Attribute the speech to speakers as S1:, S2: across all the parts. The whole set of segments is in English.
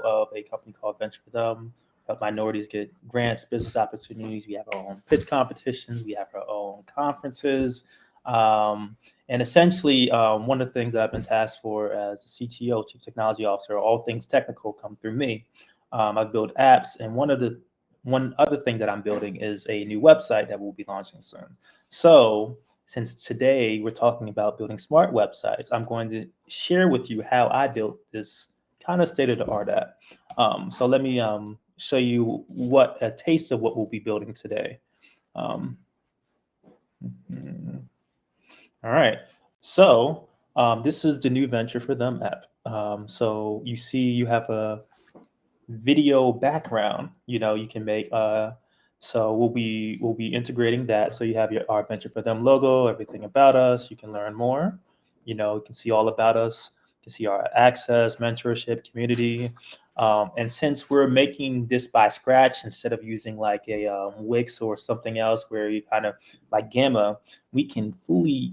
S1: of a company called Venture for Them. Help minorities get grants, business opportunities. We have our own pitch competitions. We have our own conferences. Um, and essentially, one of the things that I've been tasked for as a CTO, Chief Technology Officer, all things technical come through me. I build apps, and one other thing that I'm building is a new website that we'll be launching soon. So, since today we're talking about building smart websites, I'm going to share with you how I built this kind of state of the art app. So let me show you what a taste of what we'll be building today. Um, mhm. All right. So this is the new Venture for Them app. So you see you have a video background, you can make. So we'll be integrating that. So you have your our Venture for Them logo, everything about us. You can learn more. You can see all about us. You can see our access, mentorship, community. And since we're making this by scratch instead of using like a Wix or something else where you kind of like Gamma, we can fully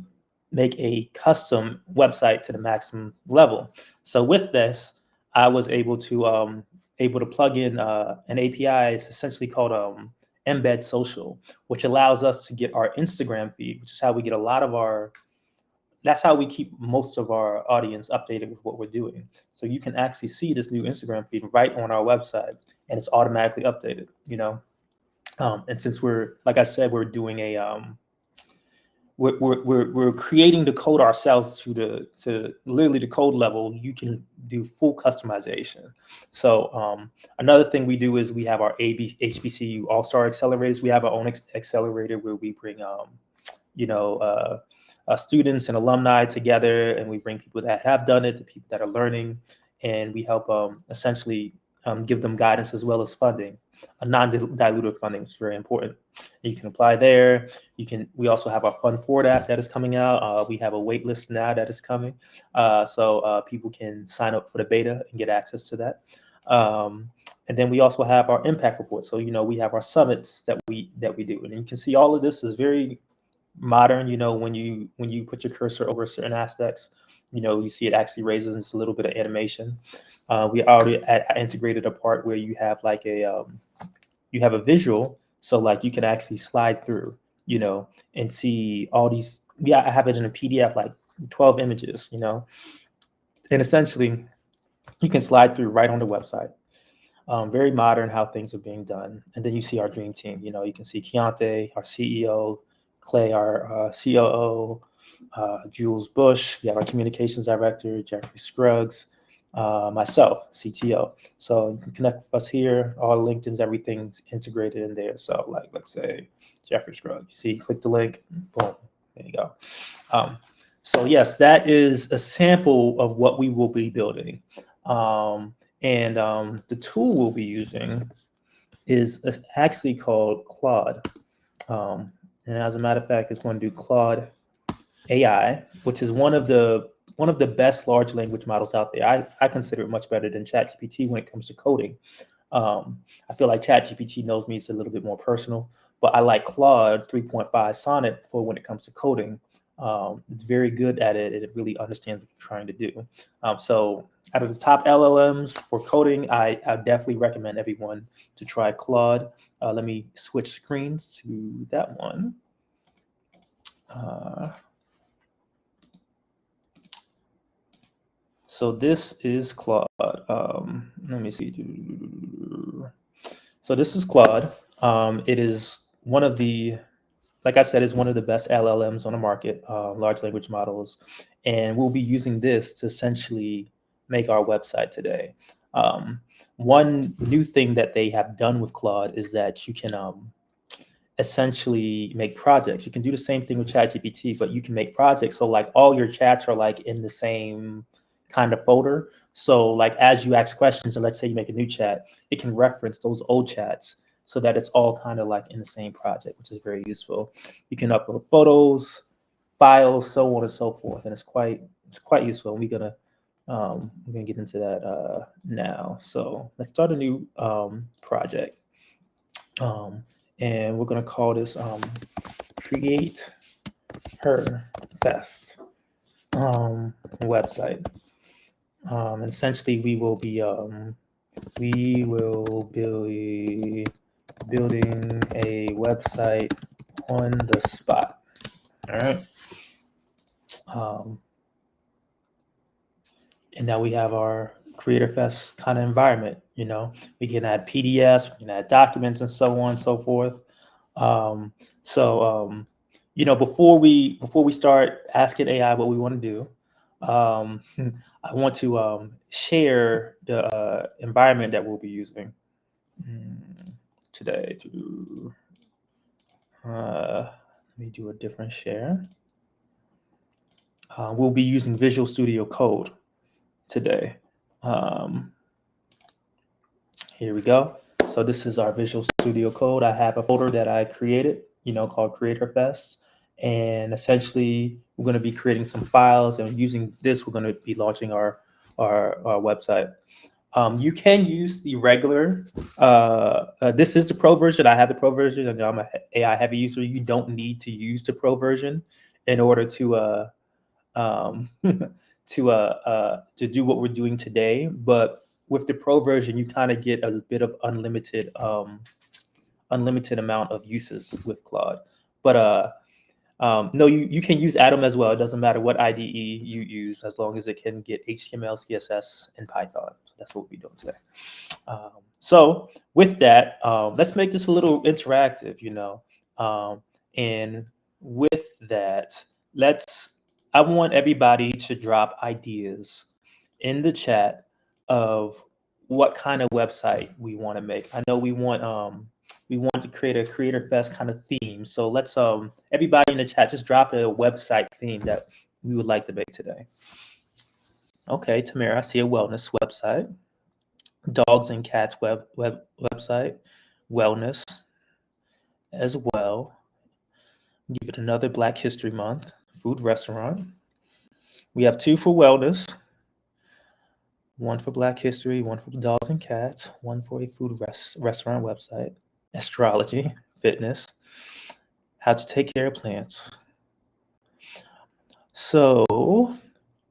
S1: make a custom website to the maximum level. So with this, I was able to plug in an API. It's essentially called Embed Social, which allows us to get our Instagram feed, which is how we get a lot of our. That's how we keep most of our audience updated with what we're doing. So you can actually see this new Instagram feed right on our website, and it's automatically updated. And since we're, like I said, we're doing a we're creating the code ourselves to literally the code level. You can do full customization. So another thing we do is we have our HBCU All Star accelerators. We have our own accelerator where we bring you know students and alumni together, and we bring people that have done it, to people that are learning, and we help essentially give them guidance as well as funding, a non-dilutive funding, which is very important. You can apply there. We also have our Fund Forward app that is coming out. We have a wait list now that is coming. So people can sign up for the beta and get access to that. And then we also have our impact report. So, we have our summits that we do. And you can see all of this is very modern. When you put your cursor over certain aspects, you see it actually raises just a little bit of animation. We already integrated a part where you have like you have a visual, so like you can actually slide through, and see all these. Yeah, I have it in a PDF, like 12 images, and essentially you can slide through right on the website. Very modern how things are being done. And then you see our dream team. You can see Keontae, our CEO, Clay, our COO, Jules Bush. We have our communications director, Jeffrey Scruggs, myself, CTO. So you can connect with us here. All LinkedIn's, everything's integrated in there. So like, let's say Jeffrey Scruggs. You see, click the link, boom, there you go. So yes, that is a sample of what we will be building. And the tool we'll be using is actually called Claude. And as a matter of fact, it's going to do Claude AI, which is one of the best large language models out there. I consider it much better than ChatGPT when it comes to coding. I feel like ChatGPT knows me; it's a little bit more personal, but I like Claude 3.5 Sonnet for when it comes to coding. It's very good at it, and it really understands what you're trying to do. So, out of the top LLMs for coding, I definitely recommend everyone to try Claude. Let me switch screens to that one. Uh, So this is Claude. Let me see. So this is Claude. It is one of the, like I said, is one of the best LLMs on the market, large language models, and we'll be using this to essentially make our website today. Um, One new thing that they have done with Claude is that you can essentially make projects. You can do the same thing with ChatGPT, but you can make projects. So like all your chats are like in the same kind of folder. So like as you ask questions, and let's say you make a new chat, it can reference those old chats so that it's all kind of like in the same project, which is very useful. You can upload photos, files, so on and so forth, and it's quite useful. And we're gonna get into that now. So let's start a new project. Um, and we're going to call this Create Her Fest website. And essentially, we will be we will be building a website on the spot. All right. And now we have our Creator Fest kind of environment. We can add PDFs, we can add documents, and so on and so forth. Before we start asking AI what we want to do, I want to share the environment that we'll be using today. Let me do a different share. We'll be using Visual Studio Code today. Here we go. So this is our Visual Studio Code. I have a folder that I created, called Creator Fest. And essentially, we're going to be creating some files, and using this, we're going to be launching our website. You can use the regular. This is the pro version. I have the pro version, and I'm an AI heavy user. You don't need to use the pro version in order to to do what we're doing today. But with the pro version, you kind of get a bit of unlimited amount of uses with Claude. But no, you can use Atom as well. It doesn't matter what IDE you use, as long as it can get HTML, CSS, and Python. So that's what we'll be doing today. So with that, let's make this a little interactive, and with that, I want everybody to drop ideas in the chat of what kind of website we want to make. I know we want to create a Creator Fest kind of theme. So let's everybody in the chat just drop a website theme that we would like to make today. Okay, Tamara, I see a wellness website, dogs and cats website, wellness as well. Give it another Black History Month food restaurant. We have 2 for wellness, 1 for Black History, 1 for dogs and cats, 1 for a food restaurant website, astrology, fitness, how to take care of plants. So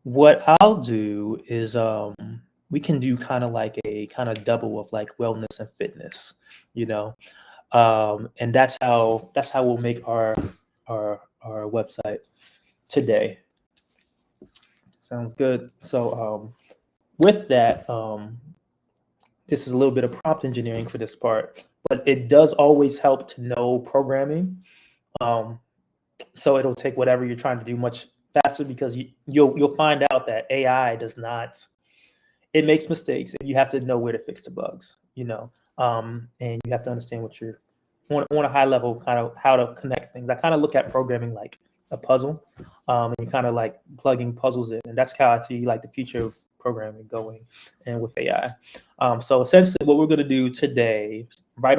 S1: what I'll do is we can do kind of like a kind of double of like wellness and fitness, and that's how we'll make our website today. Sounds good. So with that, this is a little bit of prompt engineering for this part, but it does always help to know programming. So it'll take whatever you're trying to do much faster, because you'll find out that AI does not. It makes mistakes, and you have to know where to fix the bugs. And you have to understand what you're on a high level, kind of how to connect things. I kind of look at programming like a puzzle, and you kind of like plugging puzzles in, and that's how I see like the future of programming going, and with AI. So essentially, what we're going to do today, right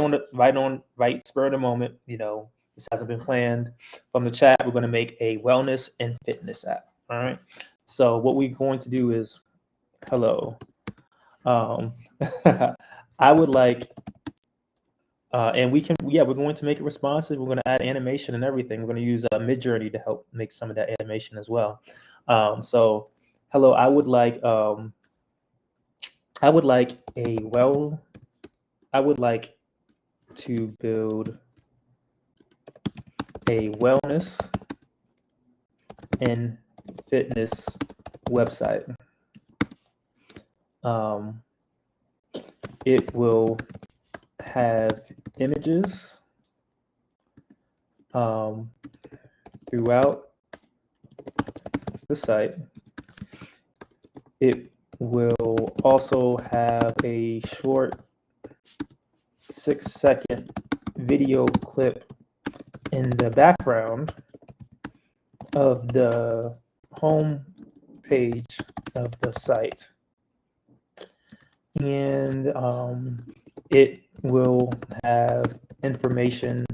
S1: spur of the moment, this hasn't been planned. From the chat, we're going to make a wellness and fitness app. All right. So what we're going to do is, hello. I would like, and we're going to make it responsive. We're going to add animation and everything. We're going to use Midjourney to help make some of that animation as well. So hello, I would like to build a wellness and fitness website. It will have images throughout the site. It will also have a short 6-second video clip in the background of the home page of the site. And it will have information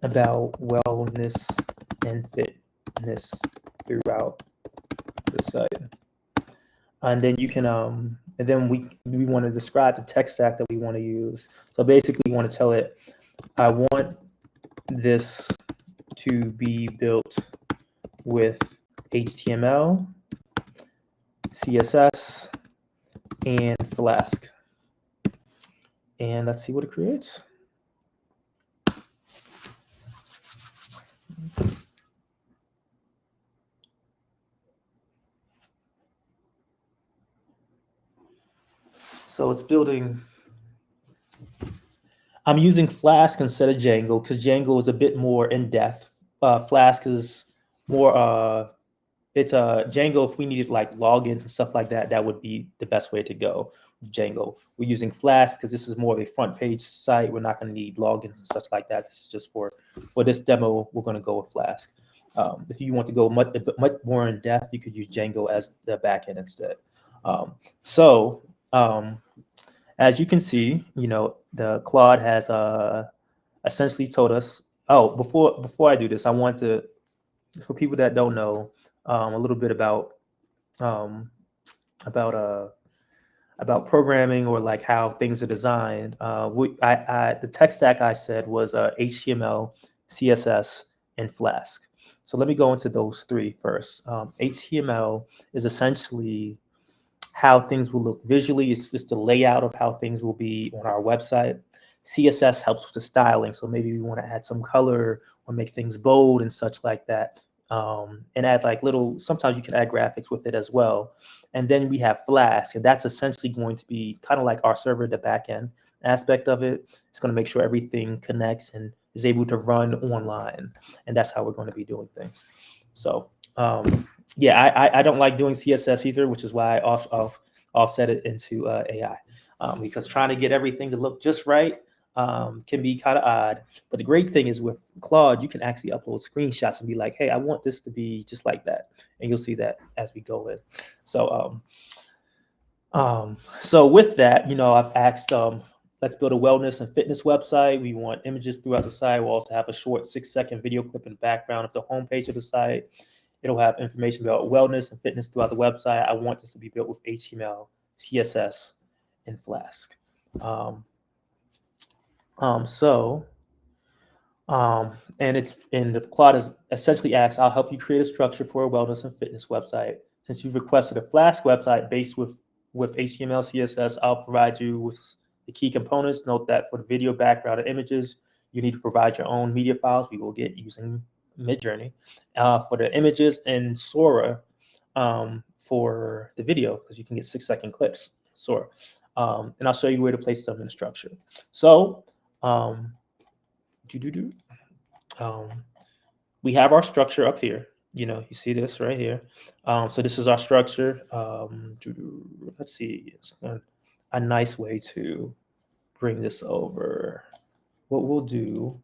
S1: about wellness and fitness throughout the site. And then you can, and then we want to describe the tech stack that we want to use. So basically, we want to tell it, I want this to be built with HTML, CSS, and Flask. And let's see what it creates. So it's building. I'm using Flask instead of Django because Django is a bit more in depth. Flask is more. It's Django. If we needed like logins and stuff like that, that would be the best way to go with Django. We're using Flask because this is more of a front page site. We're not going to need logins and such like that. This is just for this demo. We're going to go with Flask. If you want to go much more in depth, you could use Django as the backend instead. So as you can see, the Claude has essentially told us. Oh, before I do this, I want to, for people that don't know, a little bit um, about about programming or like how things are designed. The tech stack I said was HTML, CSS, and Flask. So let me go into those three first. HTML is essentially how things will look visually. It's just the layout of how things will be on our website. CSS helps with the styling. So maybe we want to add some color or make things bold and such like that. And add like sometimes you can add graphics with it as well. And then we have Flask, and that's essentially going to be kind of like our server, the backend aspect of it. It's going to make sure everything connects and is able to run online. And that's how we're going to be doing things. So yeah, I don't like doing CSS either, which is why I offset it into AI, because trying to get everything to look just right can be kind of odd. But the great thing is with Claude, you can actually upload screenshots and be like, hey, I want this to be just like that. And you'll see that as we go in. So so with that, I've asked, let's build a wellness and fitness website. We want images throughout the site. We'll also have a short 6-second video clip in the background of the homepage of the site. It'll have information about wellness and fitness throughout the website. I want this to be built with HTML, CSS, and Flask. And the Claude is essentially asks, I'll help you create a structure for a wellness and fitness website. Since you've requested a Flask website based with HTML, CSS, I'll provide you with the key components. Note that for the video background and images, you need to provide your own media files we will get using Midjourney. For the images and Sora for the video, because you can get 6-second clips, Sora. And I'll show you where to place them in the structure. So we have our structure up here. You see this right here. So this is our structure. Let's see. It's a nice way to bring this over. What we'll do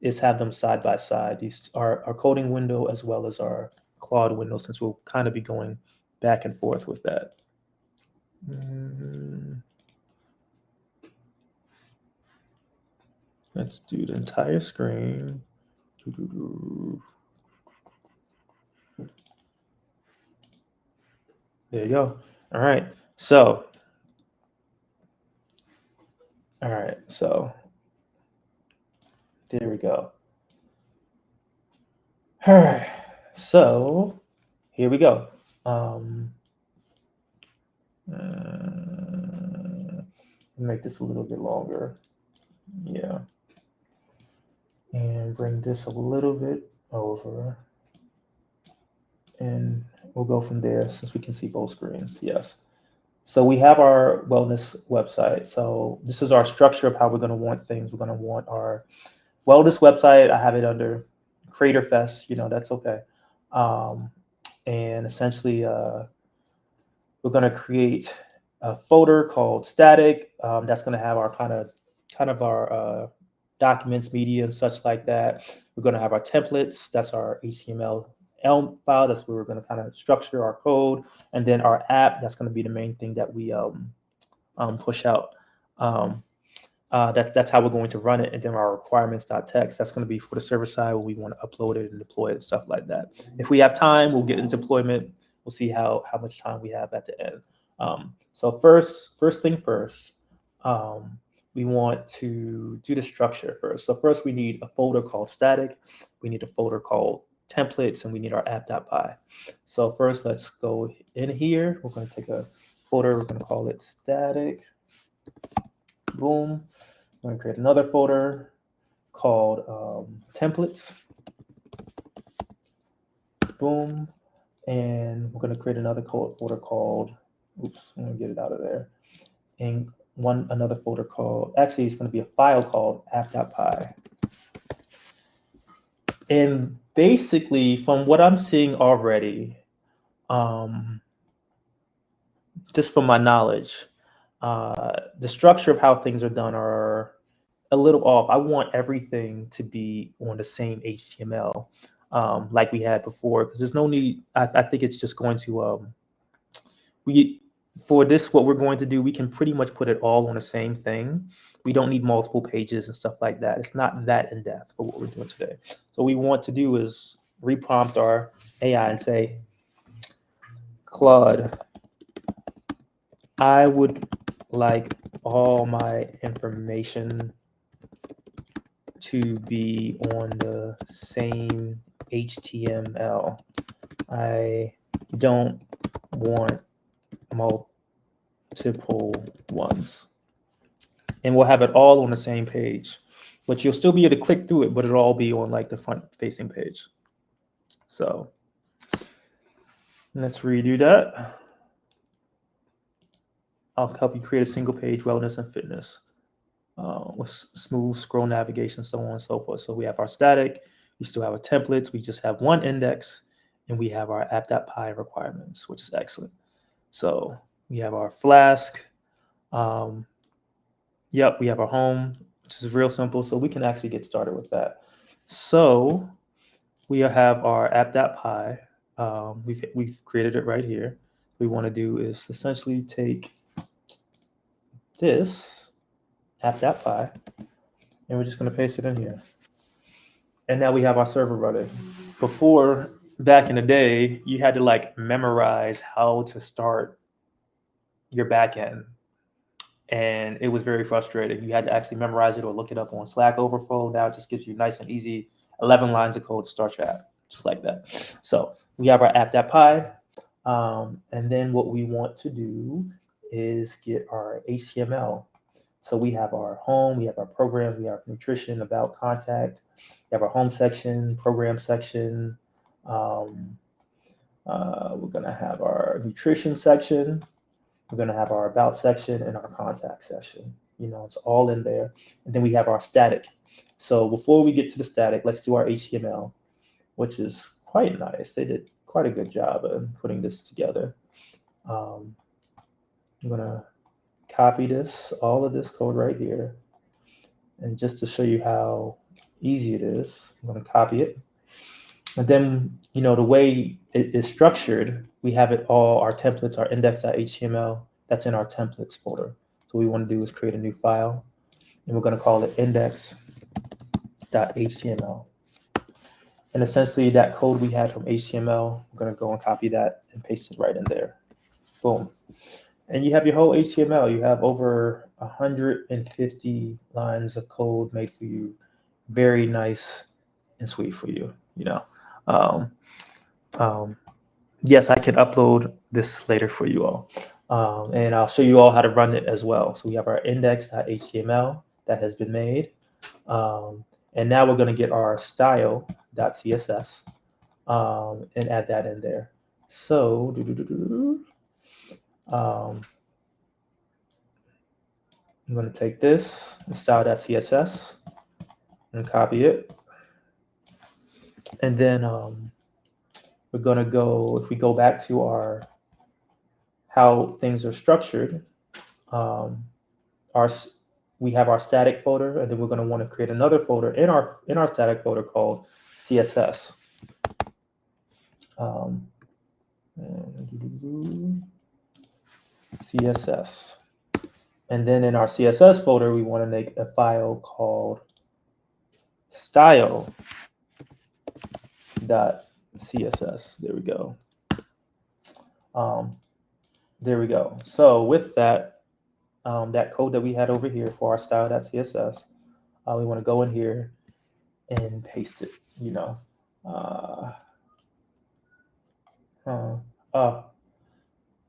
S1: is have them side by side. These are our coding window as well as our Claude window, since we'll kind of be going back and forth with that. Let's do the entire screen. There you go. All right. So there we go. All right. So here we go. Make this a little bit longer. Yeah. And bring this a little bit over. And we'll go from there since we can see both screens. Yes. So we have our wellness website. So this is our structure of how we're going to want things. We're going to want our wellness website. I have it under Creator Fest. That's okay. And essentially, we're going to create a folder called static. That's going to have our kind of our documents, media, and such like that. We're going to have our templates. That's our HTML Elm file. That's where we're going to kind of structure our code, and then our app. That's going to be the main thing that we push out. That's how we're going to run it, and then our requirements.txt. That's going to be for the server side where we want to upload it and deploy it and stuff like that. If we have time, we'll get into deployment. We'll see how much time we have at the end. So first thing first, we want to do the structure first. So first we need a folder called static. We need a folder called templates, and we need our app.py. So first let's go in here. We're going to take a folder. We're going to call it static. Boom. I'm going to create another folder called templates. Boom. And we're going to create another folder called, oops, I'm going to get it out of there. And another folder called, actually it's going to be a file called app.py. And basically from what I'm seeing already, just from my knowledge, the structure of how things are done are a little off. I want everything to be on the same HTML like we had before, because there's no need. I think it's just going to for this, what we're going to do, we can pretty much put it all on the same thing. We don't need multiple pages and stuff like that. It's not that in depth for what we're doing today. So what we want to do is reprompt our AI and say, Claude, I would like all my information to be on the same HTML. I don't want multiple ones. And we'll have it all on the same page. But you'll still be able to click through it, but it'll all be on like the front facing page. So let's redo that. I'll help you create a single page wellness and fitness with smooth scroll navigation, so on and so forth. So we have our static, we still have our templates, we just have one index, and we have our app.py requirements, which is excellent. So we have our Flask. Yep, we have our home, which is real simple. So we can actually get started with that. So we have our app.py. We've created it right here. What we want to do is essentially take this app.py and we're just going to paste it in here. And now we have our server running. Before, back in the day, you had to like memorize how to start your backend. And it was very frustrating. You had to actually memorize it or look it up on Slack Overflow. Now it just gives you nice and easy 11 lines of code to start your app, just like that. So we have our app.py. And then what we want to do is get our HTML. So we have our home, we have our program, we have nutrition, about, contact. We have our home section, program section. We're going to have our nutrition section. We're going to have our about section and our contact section. You know, it's all in there. And then we have our static. So before we get to the static, let's do our HTML, which is quite nice. They did quite a good job of putting this together. I'm going to copy this, all of this code right here. And just to show you how easy it is, I'm going to copy it. And then, you know, the way it is structured, we have it all, our templates, our index.html, that's in our templates folder. So what we want to do is create a new file, and we're going to call it index.html. And essentially that code we had from HTML, we're going to go and copy that and paste it right in there. Boom. And you have your whole HTML. You have over 150 lines of code made for you. Very nice and sweet for you, you know. Yes, I can upload this later for you all. And I'll show you all how to run it as well. So we have our index.html that has been made. And now we're going to get our style.css and add that in there. So I'm going to take this style.css and copy it. And then we're going to go, if we go back to our how things are structured, we have our static folder, and then we're going to want to create another folder in our static folder called CSS. CSS. And then in our CSS folder, we want to make a file called style.css. There we go. There we go. So with that, that code that we had over here for our style.css, we want to go in here and paste it, you know.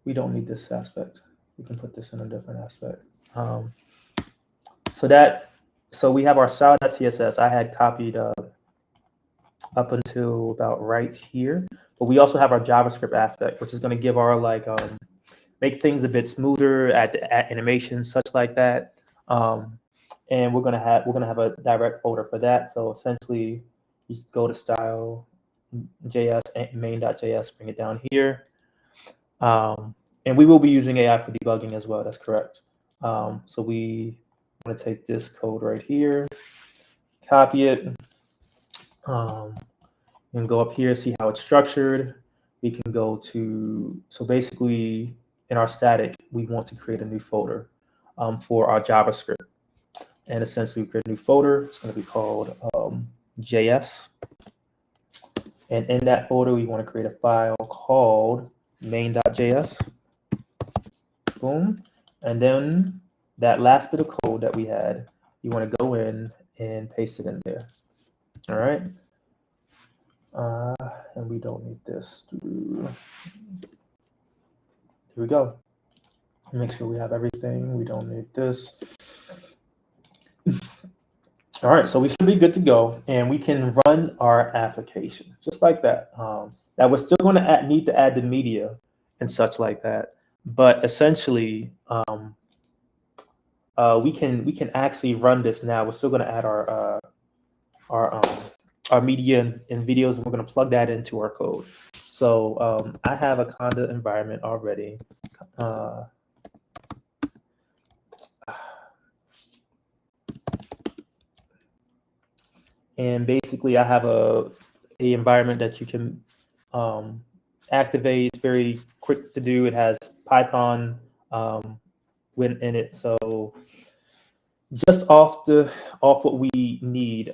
S1: We don't need this aspect. We can put this in a different aspect. So we have our style.css. I had copied up until about right here, but we also have our JavaScript aspect, which is going to give our make things a bit smoother, add animations, such like that. And we're gonna have a direct folder for that. So essentially, you go to style JS main.js, bring it down here, and we will be using AI for debugging as well. That's correct. So we want to take this code right here, copy it, and go up here, see how it's structured. We can go to, so basically in our static, we want to create a new folder for our JavaScript. And essentially we create a new folder. It's going to be called JS. And in that folder, we want to create a file called main.js. Boom. And then that last bit of code that we had, you want to go in and paste it in there. All right. And we don't need this. Here we go. Make sure we have everything. We don't need this. All right, so we should be good to go, and we can run our application just like that. Now we're still going to need to add the media and such like that, but essentially, we can actually run this now. We're still going to add our media and videos, and we're going to plug that into our code. So I have a Conda environment already. And basically, I have a environment that you can activate. It's very quick to do. It has Python in it. So just off what we need,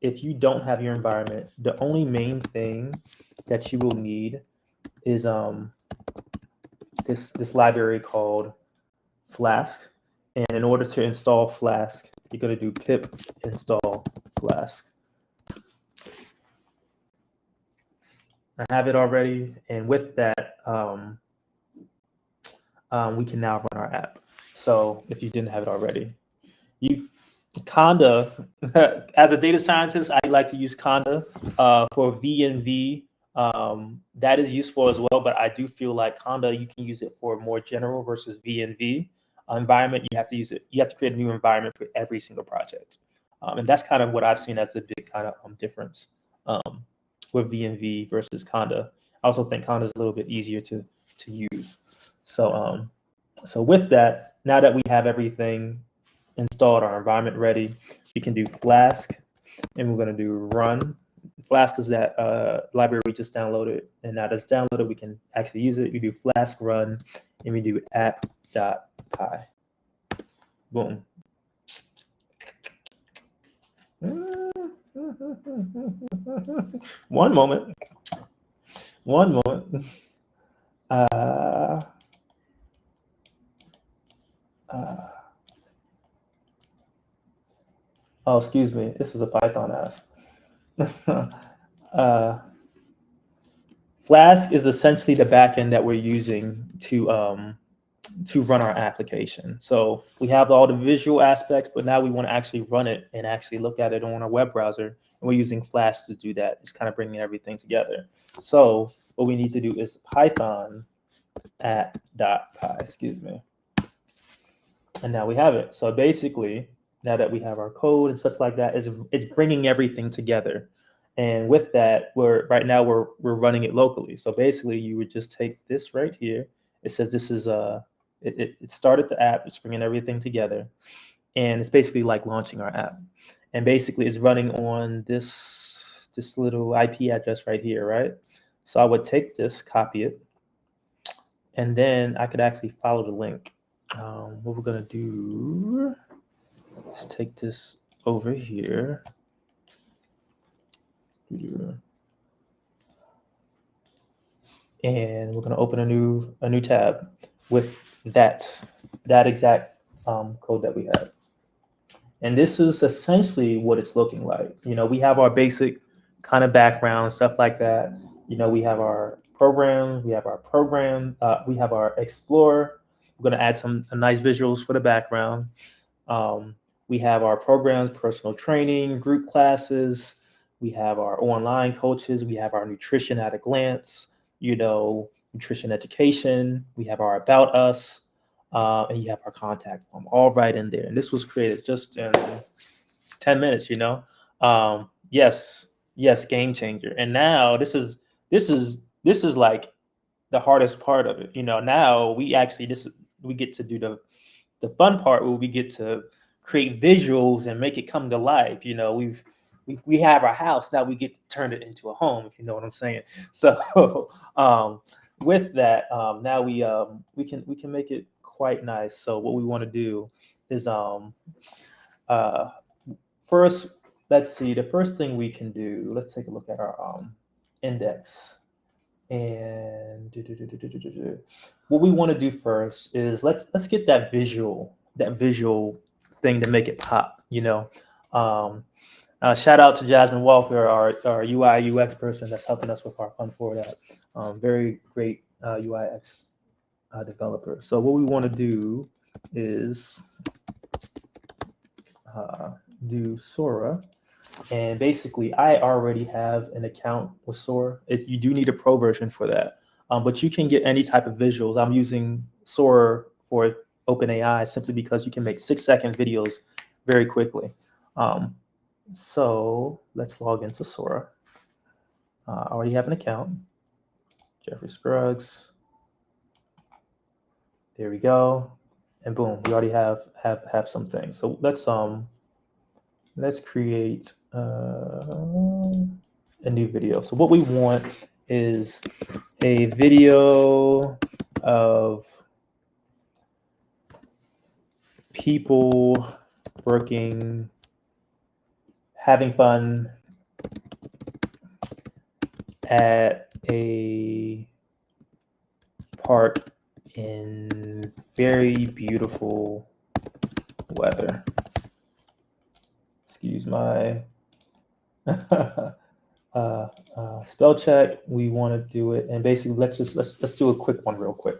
S1: if you don't have your environment, the only main thing that you will need is this library called Flask. And in order to install Flask, you're going to do pip install Flask. I have it already, and with that, we can now run our app. So if you didn't have it already, Conda, as a data scientist, I like to use Conda for VNV. That is useful as well, but I do feel like Conda, you can use it for more general versus VNV environment. You have to use it. You have to create a new environment for every single project, and that's kind of what I've seen as the big kind of difference with VNV versus Conda. I also think Conda is a little bit easier to use. So so with that, now that we have everything installed, our environment ready, we can do Flask, and we're going to do run. Flask is that library we just downloaded, and now that's downloaded, we can actually use it. We do Flask run, and we do app.py. Boom. One moment. Oh, excuse me. This is a Python ask. Flask is essentially the backend that we're using to run our application. So we have all the visual aspects, but now we want to actually run it and actually look at it on our web browser. And we're using Flask to do that. It's kind of bringing everything together. So what we need to do is Python @.py, excuse me. And now we have it. So basically, now that we have our code and such like that, it's bringing everything together. And with that, we're running it locally. So basically, you would just take this right here. It says this is it started the app. It's bringing everything together, and it's basically like launching our app. And basically, it's running on this little IP address right here, right? So I would take this, copy it, and then I could actually follow the link. What we're gonna do is take this over here. And we're going to open a new tab with that exact code that we have. And this is essentially what it's looking like. We have our basic kind of background, stuff like that. We have our program, we have our Explorer. We're going to add some nice visuals for the background. We have our programs, personal training, group classes. We have our online coaches. We have our nutrition at a glance, nutrition education. We have our about us, and you have our contact form all right in there. And this was created just in 10 minutes, yes, game changer. And now this is like the hardest part of it. Now we get to do the fun part where we get to create visuals and make it come to life. We have our house, now we get to turn it into a home, if you know what I'm saying. So with that, now we can make it quite nice. So what we want to do is uh, first, let's see, the first thing we can do, let's take a look at our index. And what we want to do first is let's get that visual thing to make it pop. Shout out to Jasmine Walker, our UI UX person that's helping us with our Fund Forward app. Very great UI UX developer. So what we want to do is do Sora. And basically, I already have an account with Sora. You do need a pro version for that, but you can get any type of visuals. I'm using Sora for OpenAI simply because you can make 6-second videos very quickly. So let's log into Sora. I already have an account. Jeffrey Scruggs. There we go, and boom, we already have some things. So let's create a new video. So what we want is a video of people working, having fun at a park in very beautiful weather. Excuse my spell check. We want to do it, and basically let's do a quick one real quick.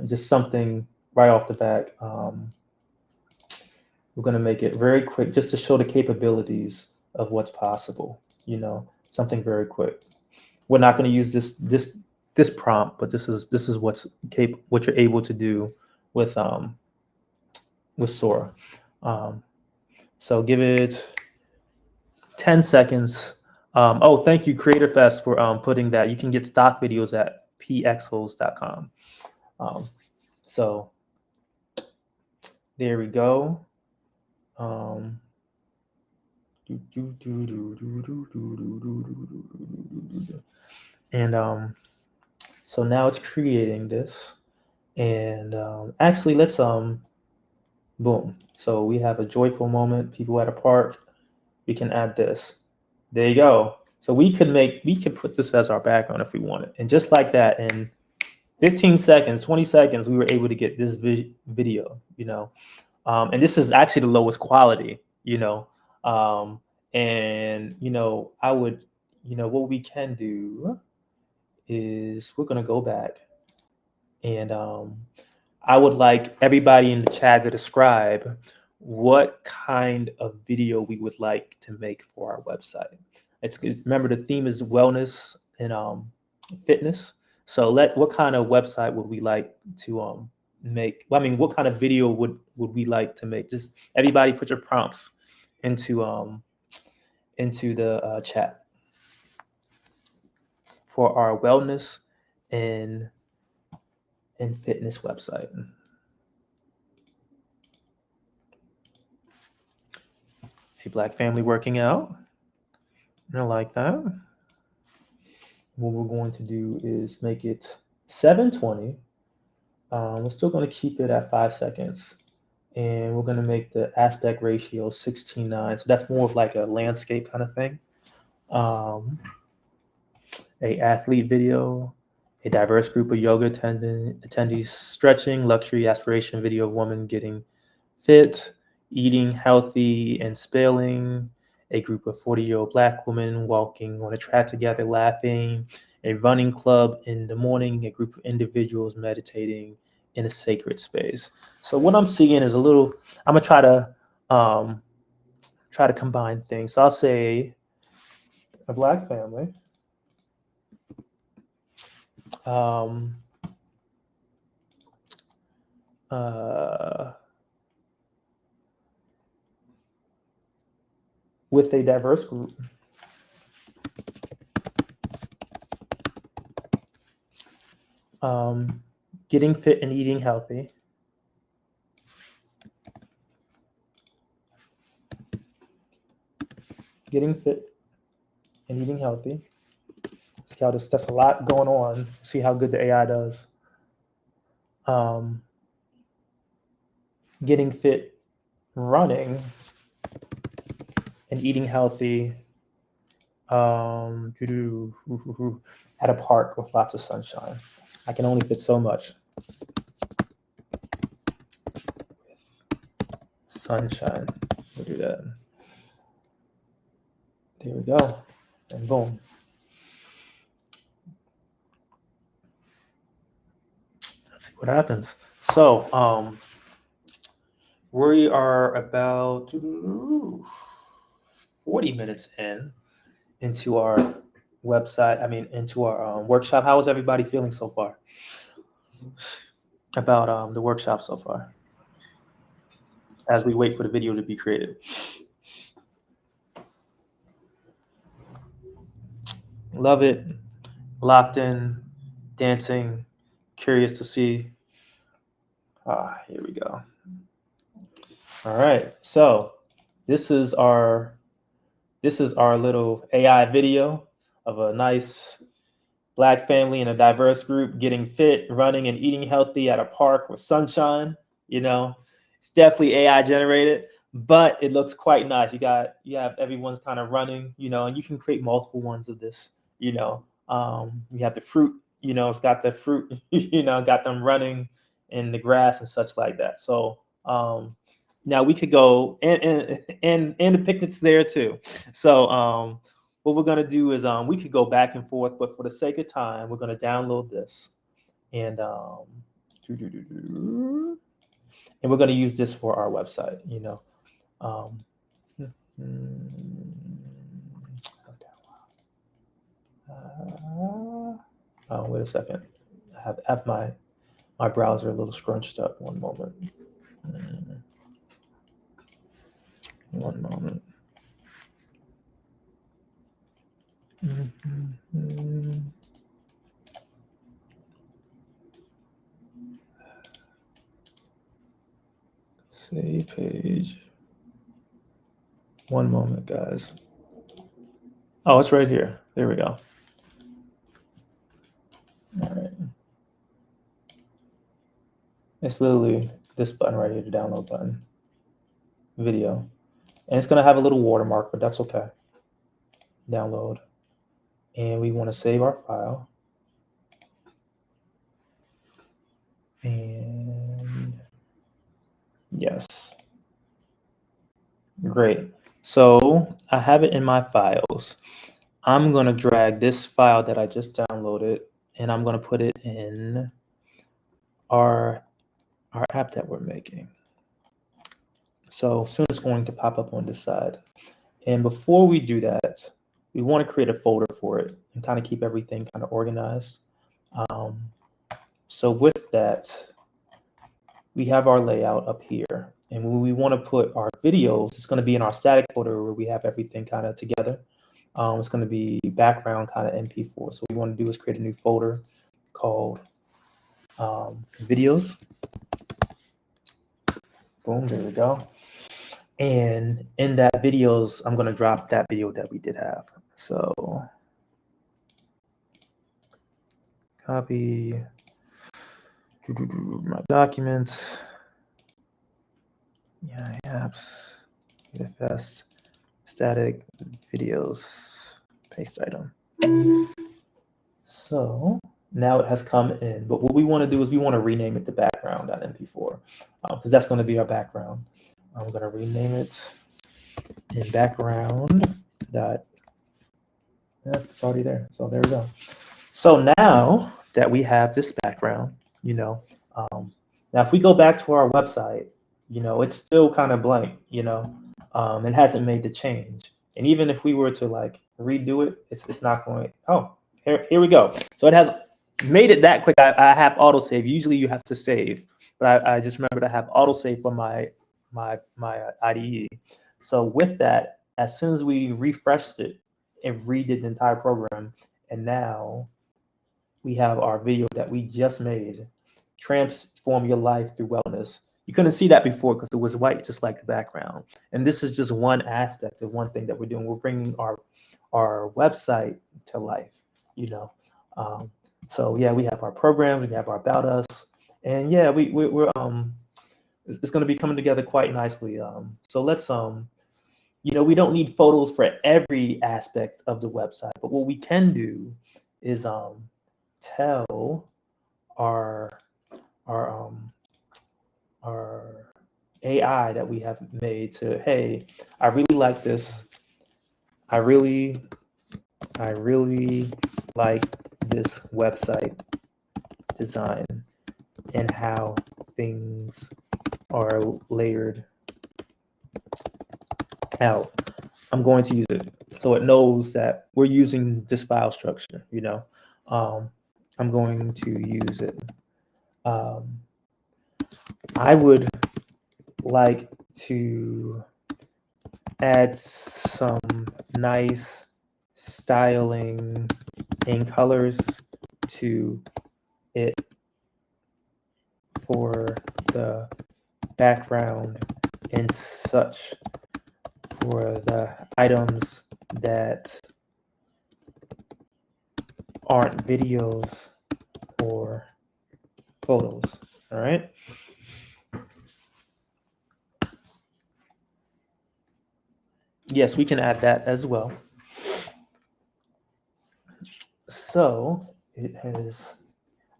S1: Just something right off the bat. We're going to make it very quick just to show the capabilities of what's possible. Something very quick. We're not going to use this prompt, but this is what you're able to do with Sora. So give it 10 seconds. Thank you, Creator Fest, for putting that. You can get stock videos at pxholes.com. So there we go. And so now it's creating this. And actually, let's boom. So we have a joyful moment, people at a park. We can add this. There you go. So we could put this as our background if we wanted. And just like that, in 15 seconds, 20 seconds, we were able to get this video, and this is actually the lowest quality, and, I would, what we can do is we're going to go back, and I would like everybody in the chat to describe what kind of video we would like to make for our website. Remember, the theme is wellness and fitness. So what kind of website would we like to make? I mean, what kind of video would we like to make? Just everybody put your prompts into the chat for our wellness and fitness website. A Black family working out. I like that. What we're going to do is make it 720. We're still going to keep it at 5 seconds. And we're going to make the aspect ratio 16:9. So that's more of like a landscape kind of thing. A athlete video, a diverse group of yoga attendees stretching, luxury aspiration video of woman getting fit, eating healthy and spelling, a group of 40-year-old Black women walking on a track together, laughing, a running club in the morning, a group of individuals meditating in a sacred space. So what I'm seeing is I'm gonna try to combine things. So I'll say a Black family. With a diverse group. Getting fit and eating healthy. Getting fit and eating healthy. See how that's a lot going on. See how good the AI does. Getting fit, running, and eating healthy. At a park with lots of sunshine. I can only fit so much. Sunshine. We'll do that. There we go. And boom. Let's see what happens. So we are about 40 minutes into our website. Into our workshop. How is everybody feeling so far about the workshop so far? As we wait for the video to be created. Love it. Locked in, dancing, curious to see. Here we go. All right. So this is our little AI video of a nice Black family in a diverse group getting fit, running, and eating healthy at a park with sunshine. It's definitely AI generated, but it looks quite nice. You have everyone's kind of running, and you can create multiple ones of this. You have the fruit, it's got the fruit, got them running in the grass and such like that. So now we could go and the picnic's there too. So what we're gonna do is we could go back and forth, but for the sake of time, we're gonna download this and we're gonna use this for our website. Wait a second. I have my browser a little scrunched up. One moment. One moment. Save page. One moment, guys. Oh, it's right here. There we go. All right. It's literally this button right here, the download button. Video. And it's going to have a little watermark, but that's okay. Download. And we want to save our file. And yes. Great. So I have it in my files. I'm going to drag this file that I just downloaded, and I'm going to put it in our app that we're making. So soon it's going to pop up on this side. And before we do that, we want to create a folder for it and kind of keep everything kind of organized. So with that, we have our layout up here. And when we want to put our videos, it's going to be in our static folder where we have everything kind of together. It's going to be background kind of MP4. So what we want to do is create a new folder called videos. Boom, there we go. And in that videos, I'm going to drop that video that we did have. So copy my documents. Yeah, apps, fast, static, videos, paste item. So now it has come in, but what we want to do is we want to rename it to background.mp4 because that's going to be our background. I'm going to rename it in background. It's already there. So there we go. So now that we have this background, now if we go back to our website it's still kind of blank, it hasn't made the change. And even if we were to like redo it, it's not going, oh, here we go. So it has made it that quick. I have autosave. Usually you have to save, but I just remembered I have autosave for my IDE. So with that, as soon as we refreshed it, it redid the entire program, and now we have our video that we just made, transform your life through wellness. You couldn't see that before because it was white, just like the background. And this is just one aspect of one thing that we're doing. We're bringing our website to life, you know. So yeah, we have our programs, we have our about us, and yeah, we're it's going to be coming together quite nicely. So let's we don't need photos for every aspect of the website, but what we can do is tell our our our AI that we have made to, hey, I really like this. I really like this website design and how things are layered out. I'm going to use it so it knows that we're using this file structure, I'm going to use it. I would like to add some nice styling and colors to it for the background and such for the items that aren't videos or photos. All right. Yes, we can add that as well. So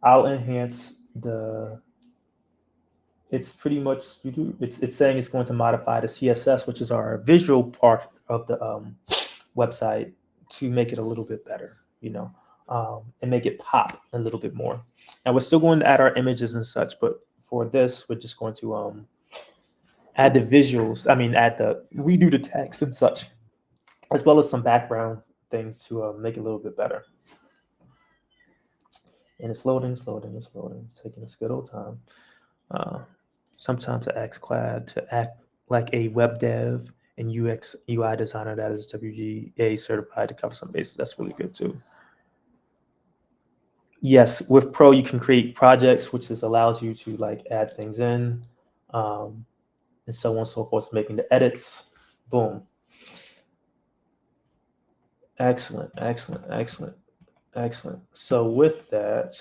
S1: I'll enhance it's pretty much, it's saying it's going to modify the CSS, which is our visual part of the website, to make it a little bit better, and make it pop a little bit more. Now we're still going to add our images and such, but for this, we're just going to add the visuals. Redo the text and such, as well as some background things to make it a little bit better. And it's loading. It's taking its good old time. Sometimes I ask Cloud to act like a web dev and UX UI designer that is WGA certified to cover some bases. That's really good too. Yes, with Pro you can create projects, which allows you to like add things in, and so on and so forth. Making the edits, boom. Excellent. So with that,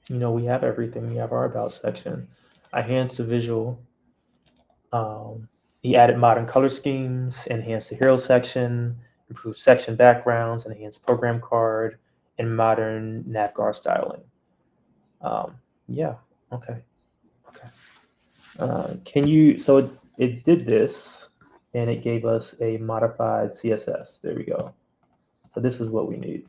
S1: we have everything. We have our about section. I enhanced the visual. He added modern color schemes, enhanced the hero section, improved section backgrounds, enhanced program card, and modern navgar styling. Yeah, okay. So it did this, and it gave us a modified CSS. There we go. So this is what we need.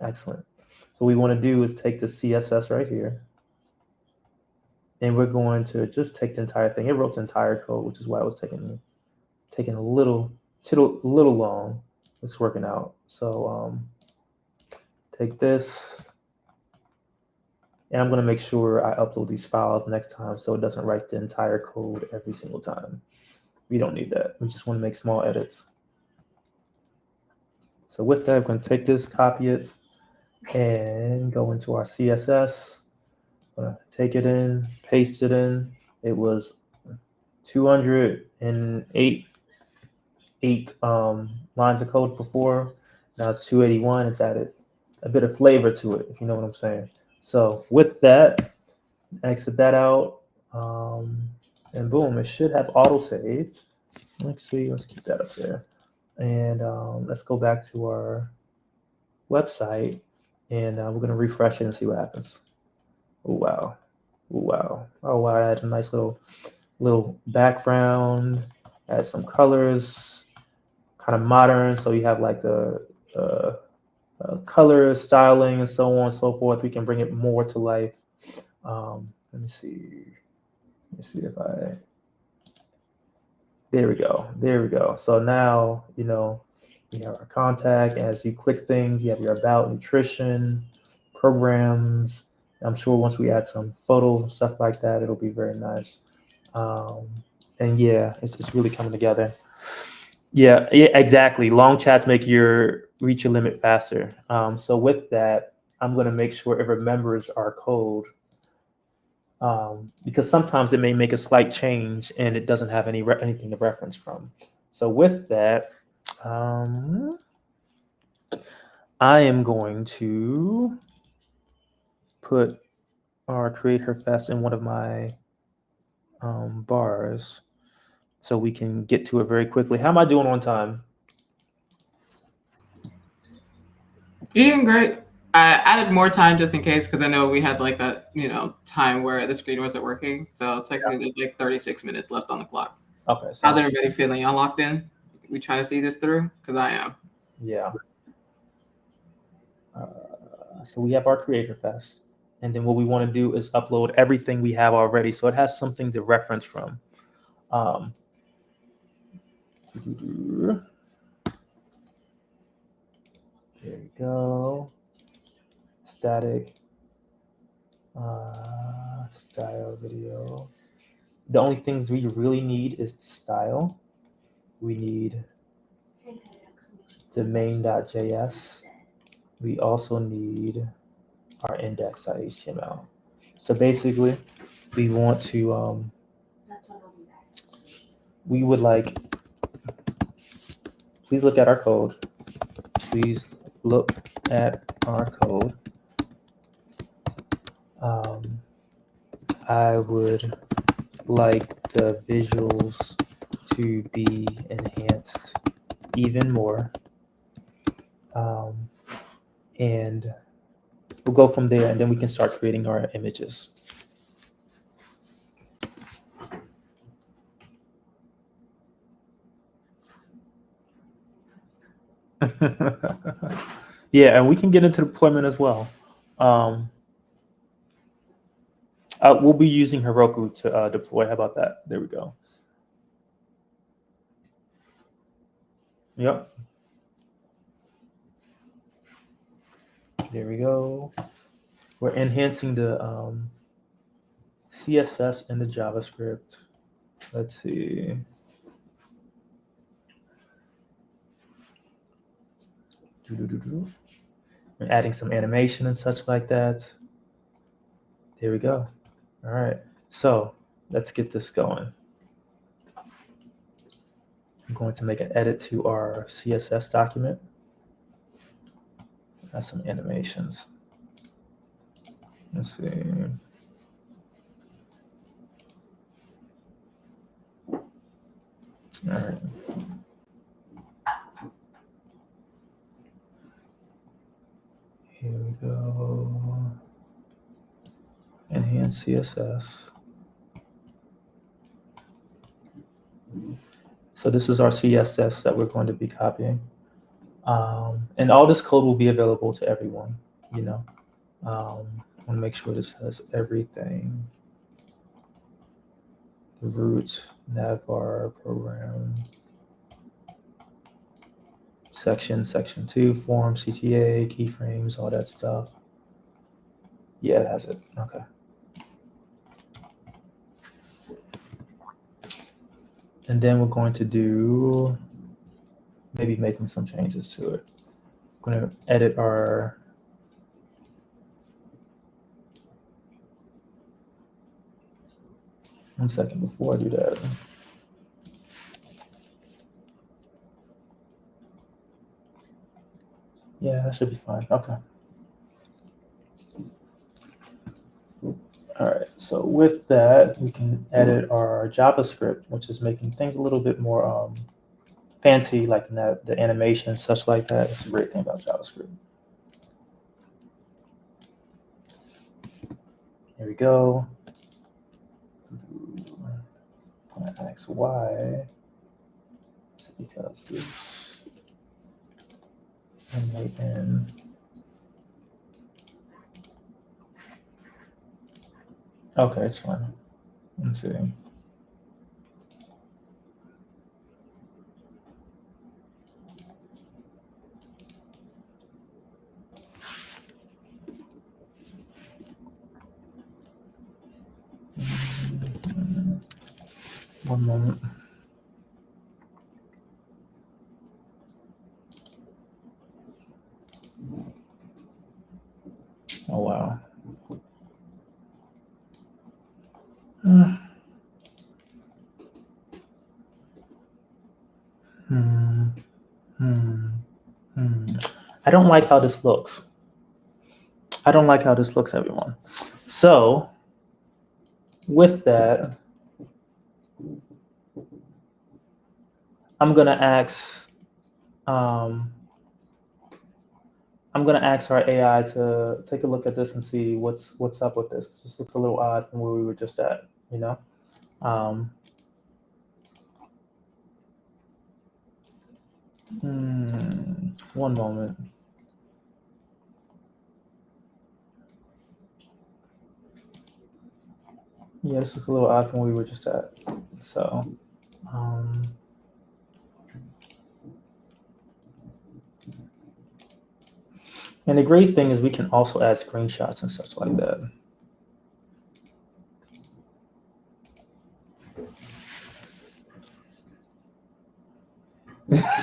S1: Excellent. So what we want to do is take the CSS right here, and we're going to just take the entire thing. It wrote the entire code, which is why it was taking a little long. It's working out. So take this, and I'm going to make sure I upload these files next time so it doesn't write the entire code every single time. We don't need that. We just want to make small edits. So with that, I'm going to take this, copy it, and go into our CSS. I'm going to take it in, paste it in. It was 208 lines of code before. Now it's 281. It's added a bit of flavor to it, if you know what I'm saying. So with that, exit that out, and boom, it should have autosave. Let's keep that up there. And let's go back to our website, and we're going to refresh it and see what happens. Oh, wow. Wow. Oh wow, I had a nice little background, add some colors, kind of modern. So you have like the color styling and so on and so forth. We can bring it more to life. Let me see. Let me see if I. There we go. There we go. So now we have our contact. As you click things, you have your about, nutrition, programs. I'm sure once we add some photos and stuff like that, it'll be very nice. Um, and yeah, it's really coming together. Yeah, exactly. Long chats make your reach your limit faster. So with that, I'm going to make sure it remembers our code because sometimes it may make a slight change and it doesn't have anything to reference from. So with that, um, I am going to put our create her fast in one of my bars so we can get to it very quickly. How am I doing on time?
S2: You're doing great. I added more time just in case because I know we had like that, time where the screen wasn't working. So technically, there's like 36 minutes left on the clock.
S1: Okay,
S2: How's
S1: so
S2: everybody feeling? Y'all locked in? We trying to see this through? Because I am.
S1: yeah. So we have our Creator Fest. And then what we want to do is upload everything we have already so it has something to reference from. Um, there we go. Static style video. The only things we really need is the style. We need the main.js. We also need our index.html. So basically, we want to, we would like, please look at our code. Please look at our code. I would like the visuals to be enhanced even more. And we'll go from there and then we can start creating our images. Yeah, and we can get into deployment as well. We'll be using Heroku to deploy. How about that? There we go. Yep. There we go. We're enhancing the CSS and the JavaScript. Let's see. We're adding some animation and such like that. There we go. All right. So let's get this going. I'm going to make an edit to our CSS document. Add some animations. Let's see. All right. Here we go. Enhance CSS. So this is our CSS that we're going to be copying. And all this code will be available to everyone, I want to make sure this has everything. The root, navbar, program, section 2, form, CTA, keyframes, all that stuff. Yeah, it has it. Okay. And then we're going to do maybe making some changes to it. I'm going to edit our one second before I do that. Yeah, that should be fine. Okay. All right, so with that, we can edit our JavaScript, which is making things a little bit more fancy, like the animation and such like that. It's a great thing about JavaScript. Here we go. gonna ask why. It's because this inmate in. Okay, it's fine. Let's see. One moment. Oh wow. I don't like how this looks. I don't like how this looks, everyone. So with that, I'm gonna ask our AI to take a look at this and see what's up with this. This looks a little odd from where we were just at, you know. One moment. Yeah, this looks a little odd from where we were just at. So, and the great thing is we can also add screenshots and such like that.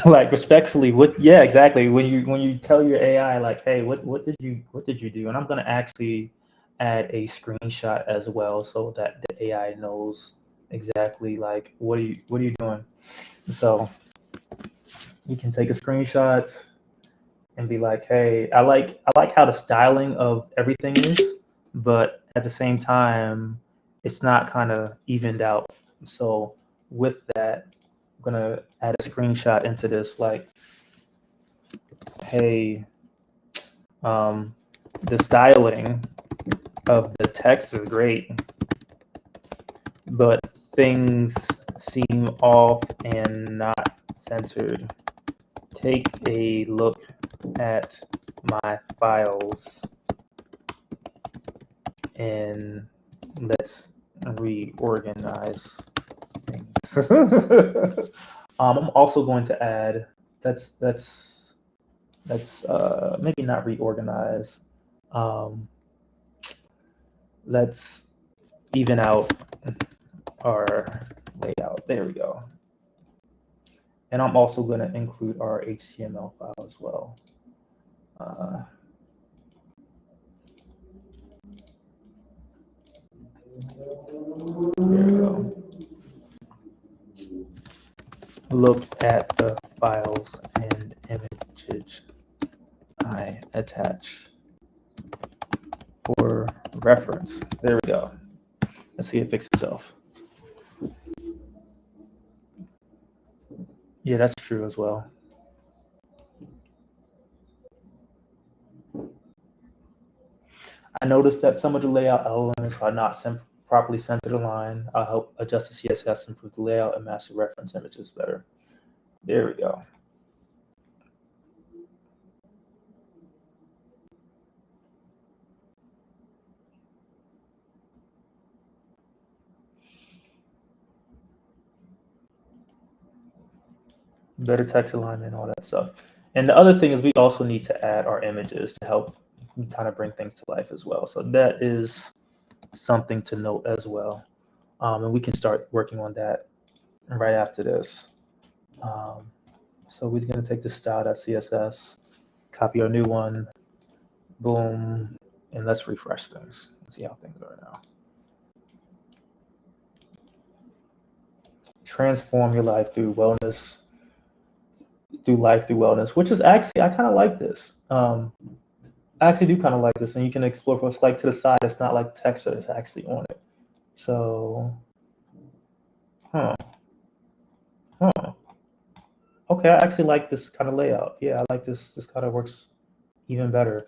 S1: Like respectfully, yeah, exactly. When you tell your AI like, hey, what did you do? And I'm gonna actually add a screenshot as well so that the AI knows exactly like what are you doing. So you can take a screenshot and be like, hey, I like how the styling of everything is, but at the same time, it's not kind of evened out. So with that, I'm gonna add a screenshot into this, like, hey, the styling of the text is great, but things seem off and not censored. Take a look at my files and let's reorganize things. I'm also going to add that's maybe not reorganize. Let's even out our layout. There we go. And I'm also going to include our HTML file as well. There we go. Look at the files and images I attach for reference. There we go. Let's see it fix itself. Yeah, that's true as well. I noticed that some of the layout elements are not properly centered aligned. I'll help adjust the CSS, improve the layout, and match the reference images better. There we go. Better text alignment, all that stuff. And the other thing is we also need to add our images to help kind of bring things to life as well. So that is something to note as well. And we can start working on that right after this. So we're going to take the style.css, copy our new one, boom, and let's refresh things. Let's see how things are now. Transform your life through wellness. Do life through wellness, which is actually, I kind of like this. I actually do kind of like this, and you can explore what's like to the side. It's not like text that is actually on it. So, okay, I actually like this kind of layout. Yeah, I like this. This kind of works even better.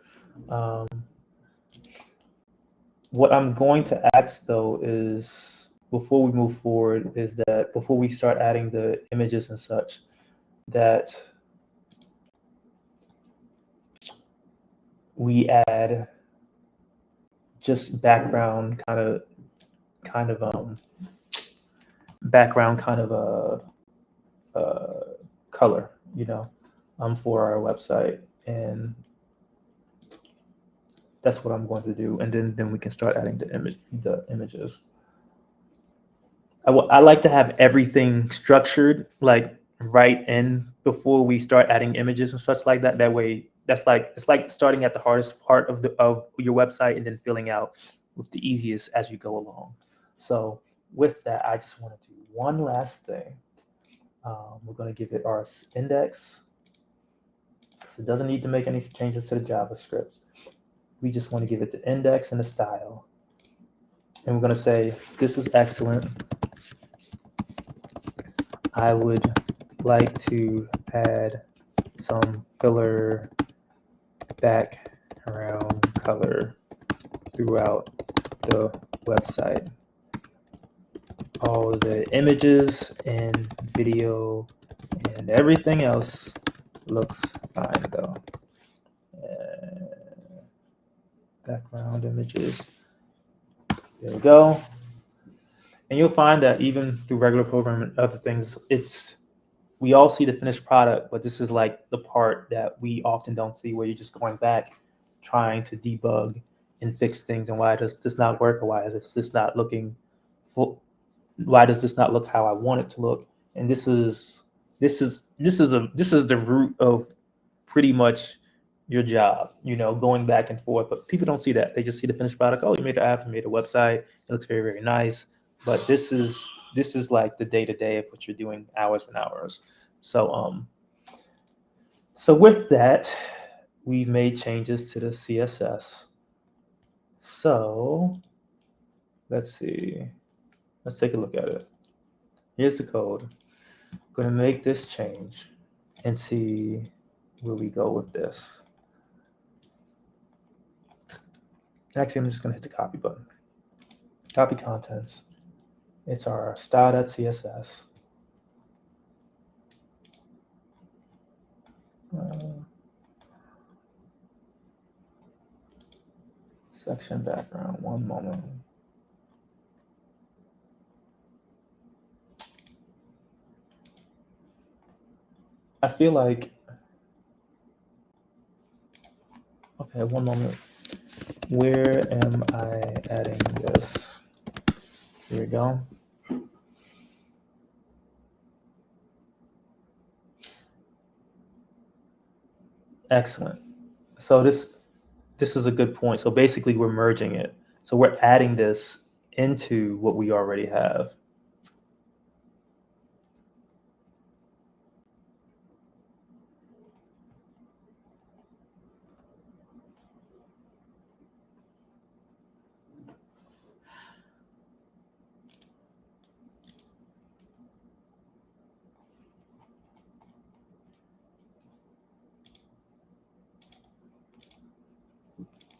S1: What I'm going to ask though is before we move forward is that before we start adding the images and such, that we add just background background color, for our website, and that's what I'm going to do, and then we can start adding the images. I like to have everything structured like right in before we start adding images and such like that. That way, it's like starting at the hardest part of your website and then filling out with the easiest as you go along. So with that, I just want to do one last thing. We're going to give it our index. So it doesn't need to make any changes to the JavaScript. We just want to give it the index and the style. And we're going to say, this is excellent. I would like to add some filler background color throughout the website. All the images and video and everything else looks fine though. Background images. There we go. And you'll find that even through regular programming and other things, we all see the finished product, but this is like the part that we often don't see, where you're just going back, trying to debug and fix things. And why does this not work? Or why is this not looking full? Why does this not look how I want it to look? And this is the root of pretty much your job, going back and forth. But people don't see that. They just see the finished product. Oh, you made an app, you made a website. It looks very, very nice. But this is like the day-to-day of what you're doing, hours and hours. So with that, we've made changes to the CSS. So let's see. Let's take a look at it. Here's the code. I'm going to make this change and see where we go with this. Actually, I'm just going to hit the copy button. Copy contents. It's our style.css. Section background, one moment. I feel like, okay, one moment. Where am I adding this? Here we go. Excellent. So this is a good point. So basically we're merging it. So we're adding this into what we already have.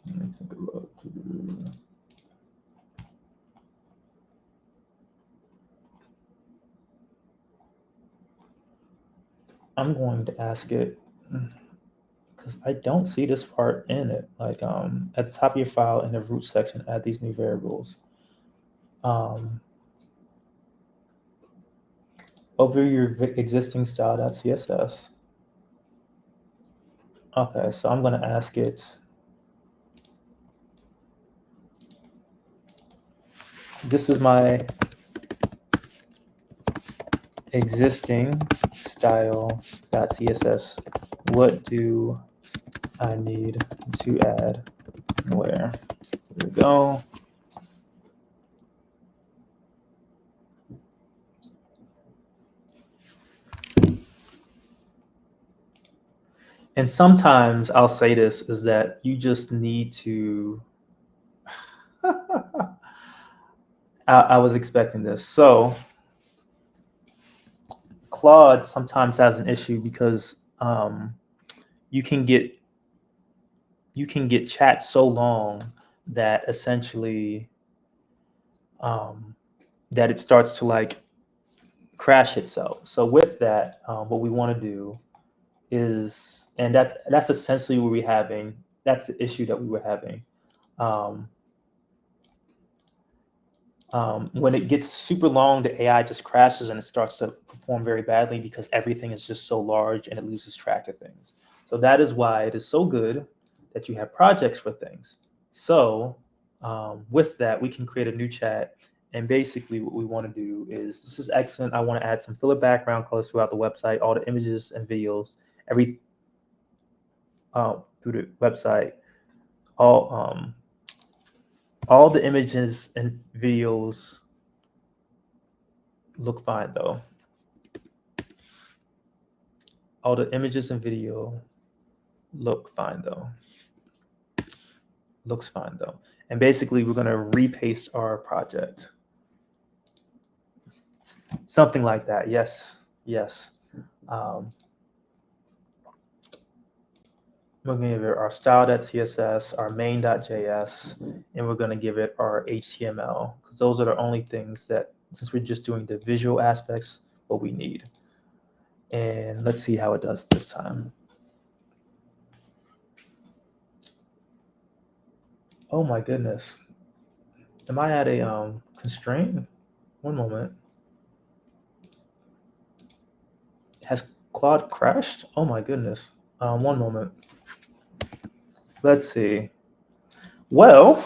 S1: Let me take a look. I'm going to ask it, because I don't see this part in it. Like at the top of your file in the root section, add these new variables. Over your existing style.css. Okay, so I'm going to ask it. This is my existing style.css. What do I need to add where? There we go. And sometimes I'll say this, is that you just need to, I was expecting this. So Claude sometimes has an issue because you can get chat so long that essentially that it starts to like crash itself. So with that, what we want to do is, and that's essentially what we're having. That's the issue that we were having. Um, when it gets super long, the AI just crashes and it starts to perform very badly because everything is just so large and it loses track of things. So that is why it is so good that you have projects for things. So with that, we can create a new chat. And basically, what we want to do is, this is excellent. I want to add some filler background colors throughout the website, all the images and videos, every through the website, all all the images and videos look fine though. All the images and video look fine though. Looks fine though. And basically, we're going to repaste our project. Something like that. Yes. Yes. We're going to give it our style.css, our main.js, and we're going to give it our HTML, because those are the only things that, since we're just doing the visual aspects, what we need. And let's see how it does this time. Oh my goodness. Am I at a constraint? One moment. Has Claude crashed? Oh my goodness. One moment. Let's see. Well,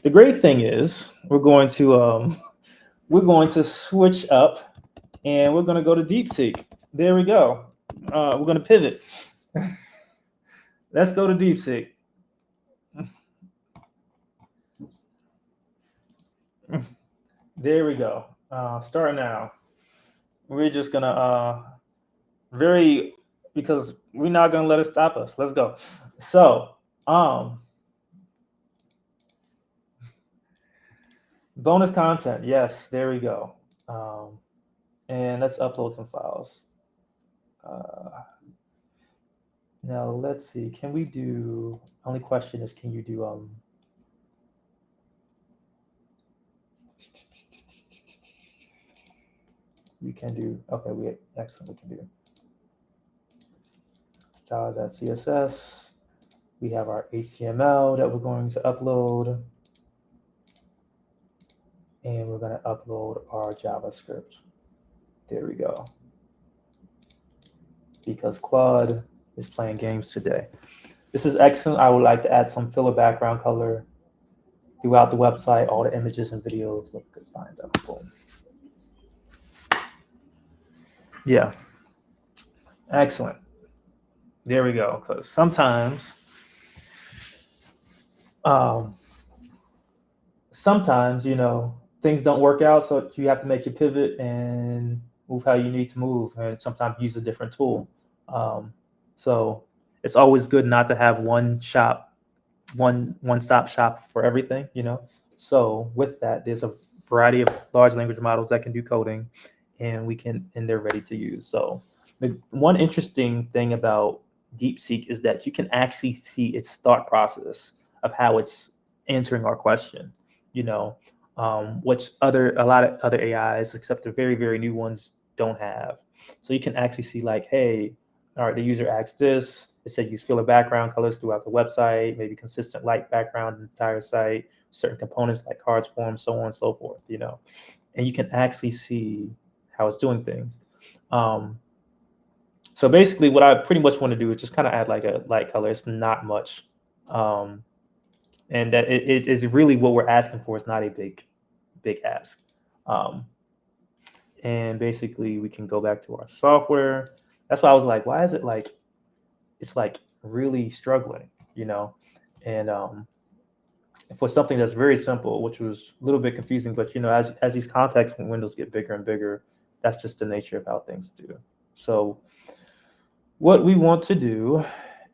S1: the great thing is we're going to switch up and we're going to go to DeepSeek. There we go. We're going to pivot. Let's go to DeepSeek. There we go. Start now. We're just gonna because we're not gonna let it stop us. Let's go. So bonus content. Yes, there we go. And let's upload some files. Now let's see. Can we do? Only question is, can you do We can do. Okay, excellent. We can do style.css. We have our HTML that we're going to upload. And we're going to upload our JavaScript. There we go. Because Claude is playing games today. This is excellent. I would like to add some filler background color throughout the website. All the images and videos look good. Find them. Boom. Yeah. Excellent. There we go. Because sometimes things don't work out, so you have to make your pivot and move how you need to move, and sometimes use a different tool. So it's always good not to have one-stop shop for everything. So with that, there's a variety of large language models that can do coding, and they're ready to use. So the one interesting thing about DeepSeek is that you can actually see its thought process of how it's answering our question. Which a lot of other AIs, except the very, very new ones, don't have. So you can actually see like, hey, all right, the user asked this. It said use filler background colors throughout the website, maybe consistent light background in the entire site, certain components like cards, forms, so on and so forth, and you can actually see how it's doing things. So basically what I pretty much want to do is just kind of add like a light color. It's not much. And that it is really what we're asking for. It's not a big ask. And basically we can go back to our software. That's why I was like, why is it like, it's like really struggling, and for something that's very simple, which was a little bit confusing, but as these context windows get bigger and bigger, that's just the nature of how things do. So what we want to do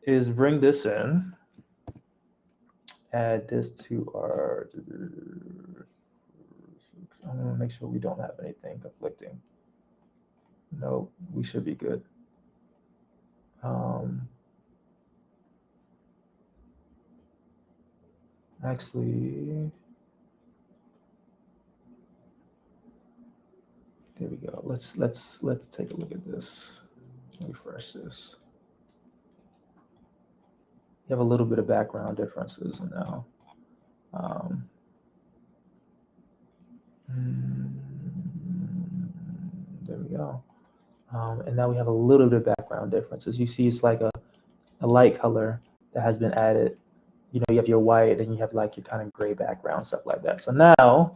S1: is bring this in, add this to our, I'm going to make sure we don't have anything conflicting. No, we should be good. Actually, There we go. Let's take a look at this. Refresh this. You have a little bit of background differences now. There we go. And now we have a little bit of background differences. You see it's like a light color that has been added. You know, you have your white and you have like your kind of gray background, stuff like that. So now I'm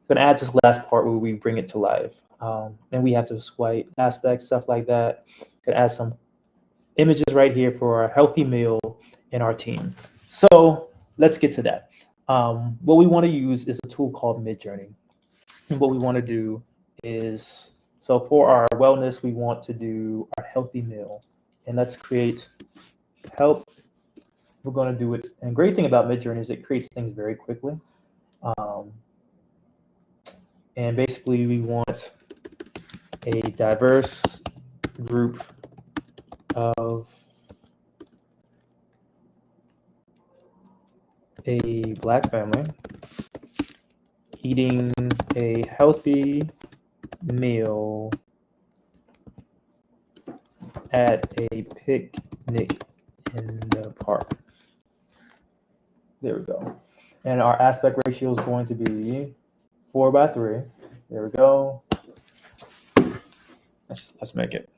S1: gonna add this last part where we bring it to life. And we have this white aspect, stuff like that. Gonna add some images right here for our healthy meal in our team. So let's get to that. What we want to use is a tool called Midjourney. And what we want to do is, so for our wellness, we want to do our healthy meal. And let's create help. We're going to do it. And great thing about Midjourney is it creates things very quickly. And basically we want a diverse group of a Black family eating a healthy meal at a picnic in the park. There we go. And our aspect ratio is going to be 4:3. There we go. Let's make it.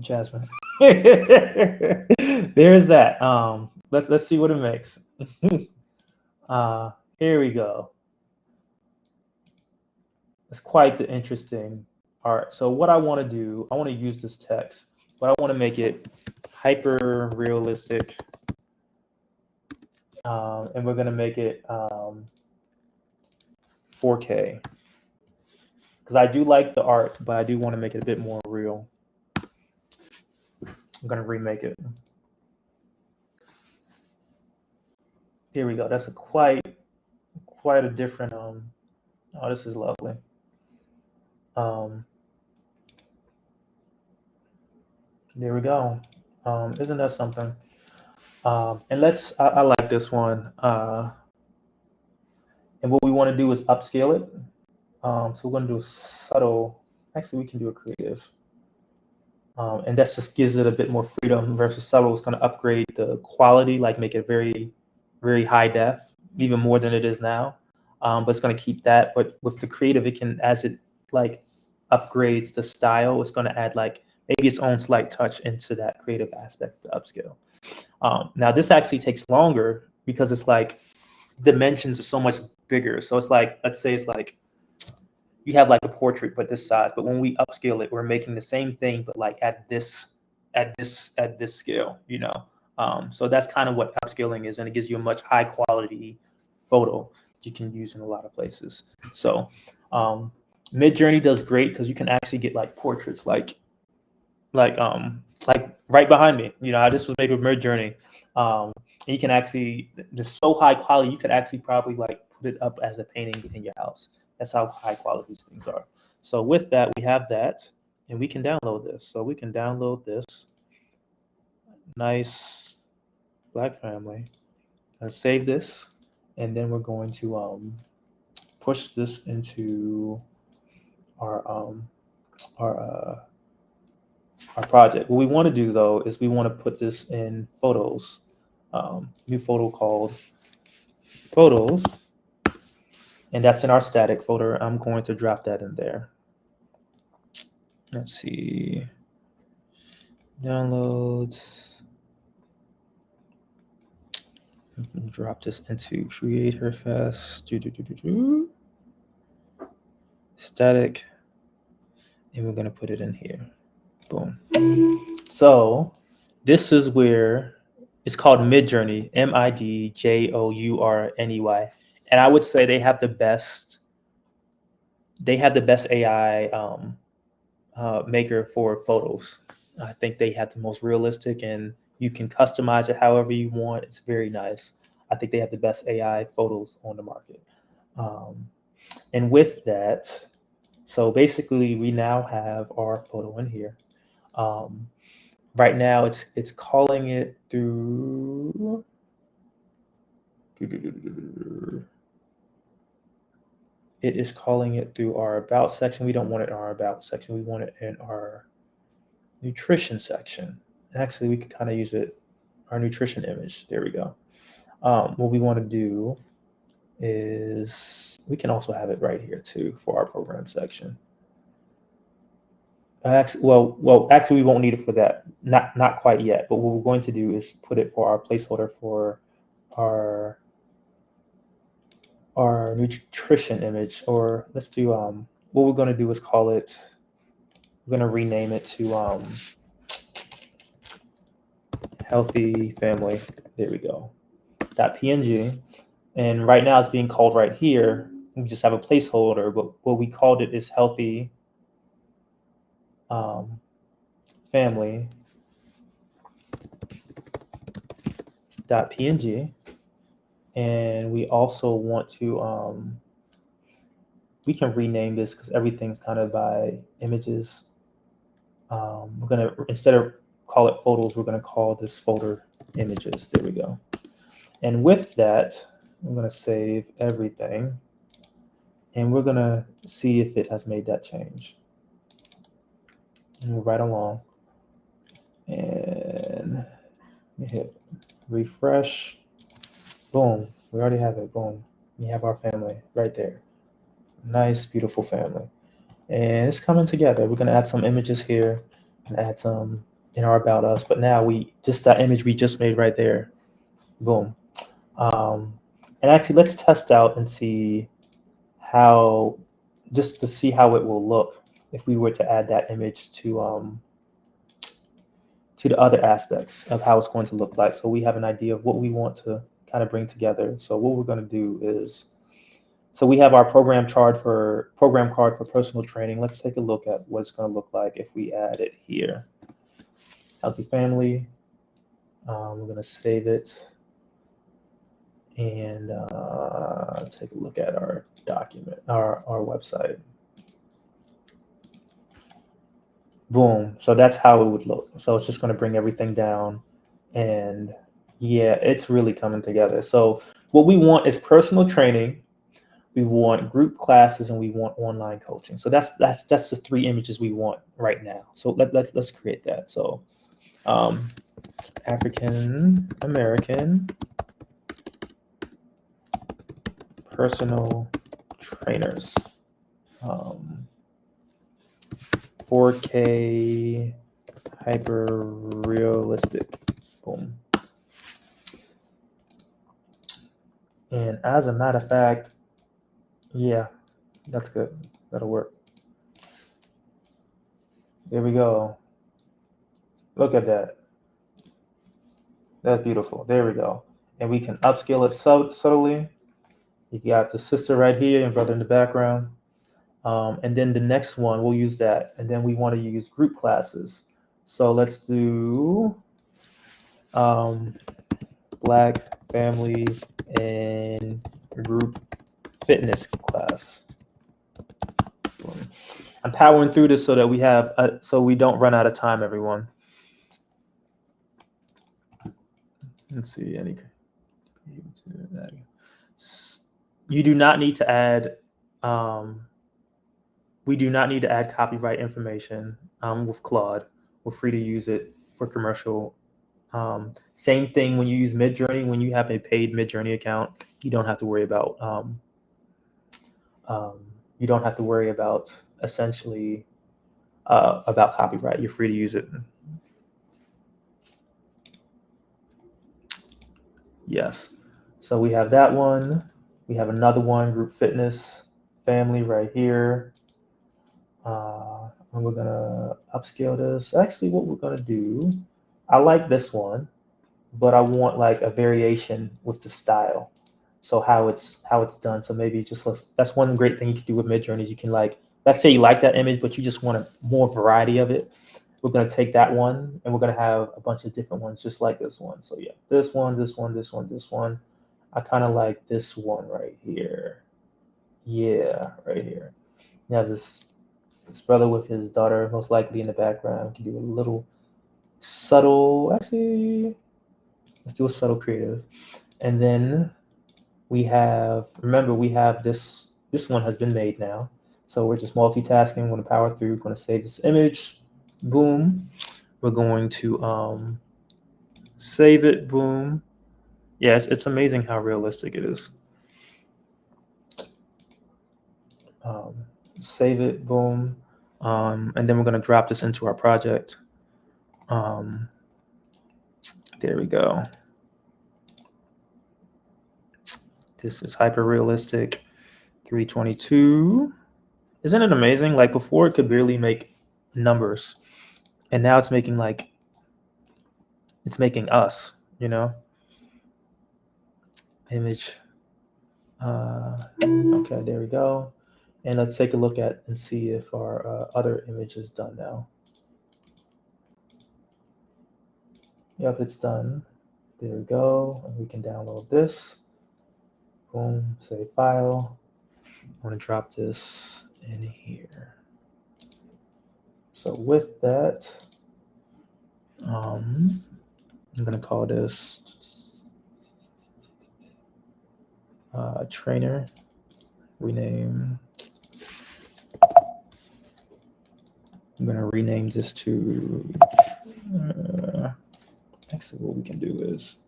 S1: Jasmine. There's that. Let's see what it makes. Here we go. It's quite the interesting art. So what I want to do, I want to use this text, but I want to make it hyper realistic. And we're going to make it 4K. Because I do like the art, but I do want to make it a bit more real. I'm going to remake it. Here we go. That's a quite a different. Oh, this is lovely. There we go. Isn't that something? And I like this one. And what we want to do is upscale it. So we're going to do a subtle. Actually, we can do a creative. And that just gives it a bit more freedom versus subtle. It's going to upgrade the quality, like make it very, very high def, even more than it is now. But it's going to keep that. But with the creative, it can, as it like upgrades the style, it's going to add like maybe its own slight touch into that creative aspect, the upscale. Now this actually takes longer because it's like dimensions are so much bigger. So it's like, let's say it's like you have like a portrait but this size, but when we upscale it, we're making the same thing but like at this scale, you know. So that's kind of what upscaling is, and it gives you a much high quality photo you can use in a lot of places. So Midjourney does great because you can actually get like portraits like right behind me. You know, this was made with Midjourney. You can actually, just so high quality, you could actually probably like put it up as a painting in your house. That's how high quality these things are. So with that, we have that, and we can download this. So we can download this nice Black family and save this, and then we're going to push this into our project. What we want to do though is we want to put this in photos, new photo called photos, and that's in our static folder. I'm going to drop that in there. Let's see, downloads. Drop this into Creator Fest, static, and we're going to put it in here. Boom. So this is where it's called Midjourney, Midjourney, and I would say they have the best AI maker for photos. I think they have the most realistic, and you can customize it however you want. It's very nice. I think they have the best AI photos on the market. And with that, so basically we now have our photo in here. Right now it's calling it through It is calling it through our about section. We don't want it in our about section. We want it in our nutrition section. Actually, we could kind of use it, our nutrition image. There we go. What we want to do is we can also have it right here too for our program section. Actually, actually, we won't need it for that. Not quite yet. But what we're going to do is put it for our placeholder for our nutrition image. Or let's do what we're going to do is call it. We're going to rename it to healthy family. There we go. .png. And right now it's being called right here. We just have a placeholder, but what we called it is healthy family .png. And we also want to, we can rename this because everything's kind of by images. We're going to, instead of call it photos, we're going to call this folder images. There we go. And with that, I'm going to save everything. And we're going to see if it has made that change. Move right along. And hit refresh. Boom. We already have it. Boom. We have our family right there. Nice, beautiful family. And it's coming together. We're going to add some images here and add some in our about us. But now just that image we just made right there. Boom. And actually, let's test out and see how, just to see how it will look if we were to add that image to the other aspects of how it's going to look like. So we have an idea of what we want to kind of bring together. So what we're going to do is, so we have our program card for personal training. Let's take a look at what it's going to look like if we add it here. Healthy family. We're going to save it and take a look at our document, our website. Boom. So that's how it would look. So it's just going to bring everything down. And yeah, it's really coming together. So what we want is personal training. We want group classes and we want online coaching. So that's the three images we want right now. So let's create that. So African American personal trainers. 4K hyper realistic. Boom. And as a matter of fact, yeah, that's good. That'll work. There we go. Look at that. That's beautiful. There we go. And we can upscale it subtly. You got the sister right here and brother in the background. And then the next one, we'll use that. And then we want to use group classes. So let's do Black family and group fitness class. I'm powering through this so that we have, so we don't run out of time, everyone. Let's see, you do not need to add, we do not need to add copyright information with Claude. We're free to use it for commercial. Same thing when you use Midjourney. When you have a paid Midjourney account, you don't have to worry about essentially about copyright. You're free to use it. Yes. So we have that one. We have another one, group fitness family right here. And we're gonna upscale this. Actually, what we're gonna do, I like this one, but I want like a variation with the style. So how it's done. So maybe just that's one great thing you can do with Midjourney is you can let's say you like that image, but you just want a more variety of it. We're gonna take that one and we're gonna have a bunch of different ones just like this one. So yeah, this one, this one, this one, this one. I kind of like this one right here. Yeah, right here. You have this brother with his daughter most likely in the background. We can do a little subtle, actually, let's do a subtle creative. And then remember, we have this one has been made now. So we're just multitasking. We're going to power through. We're going to save this image. Boom. We're going to save it. Boom. Yeah, it's amazing how realistic it is. Save it. Boom. And then we're going to drop this into our project. There we go. This is hyper realistic. 322. Isn't it amazing? Like before, it could barely make numbers, and now it's making us. Image. Okay, there we go. And let's take a look at and see if our other image is done now. Yep, it's done. There we go. And we can download this. Boom, save file. I'm going to drop this in here. So with that, I'm going to call this trainer. Rename. I'm going to rename this to actually what we can do is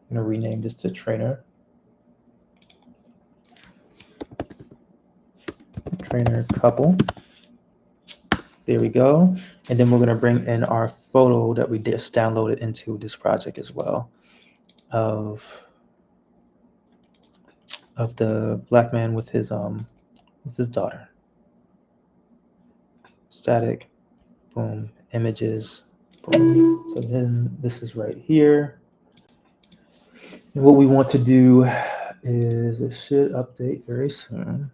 S1: I'm going to rename this to trainer couple. There we go. And then we're going to bring in our photo that we just downloaded into this project as well of the black man with his daughter. Static, boom, images, boom. So then this is right here. And what we want to do is it should update very soon.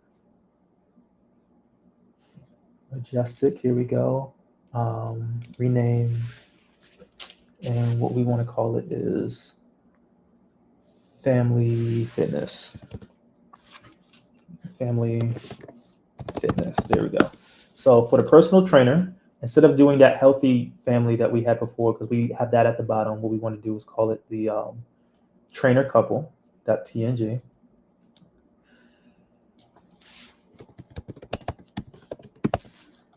S1: Adjust it, here we go. Rename, and what we want to call it is Family Fitness. Family Fitness, there we go. So for the personal trainer, instead of doing that healthy family that we had before, because we have that at the bottom, what we want to do is call it the trainer couple.png.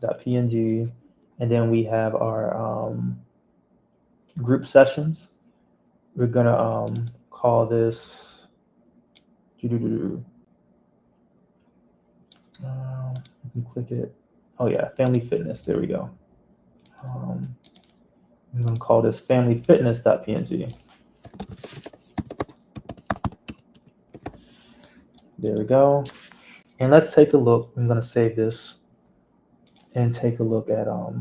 S1: .png, and then we have our group sessions. We're gonna call this you can click it. Oh yeah, Family Fitness. There we go. I'm gonna call this familyfitness.png. There we go. And let's take a look. I'm gonna save this and take a look at how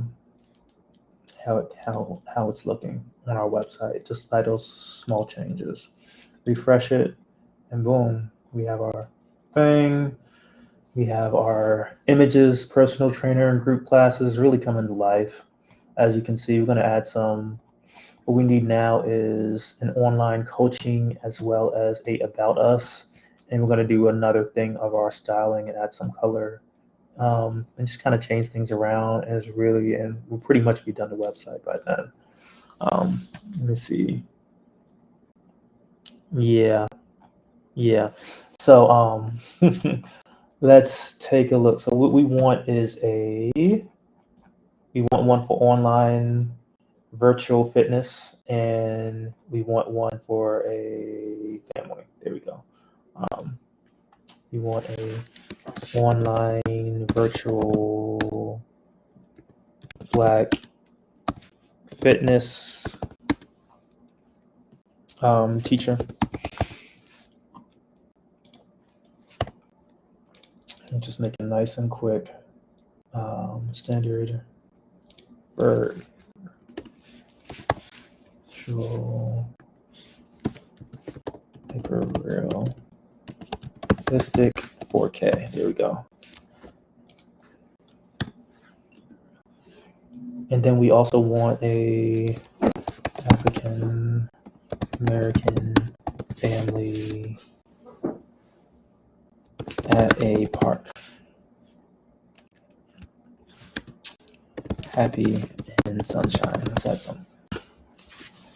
S1: it's looking on our website just by those small changes. Refresh it, and boom, we have our thing. We have our images, personal trainer, and group classes really coming to life. As you can see, we're going to add some. What we need now is an online coaching as well as a about us, and we're going to do another thing of our styling and add some color. And just kind of change things around, and we'll pretty much be done the website by then. Let me see. Yeah. So let's take a look. So what we want is we want one for online virtual fitness, and we want one for a family. There we go. We want a online virtual Black fitness teacher. And just make it nice and quick. Standard virtual hyper realistic 4K. There we go. And then we also want a African American family at a park. Happy in sunshine. Let's add some.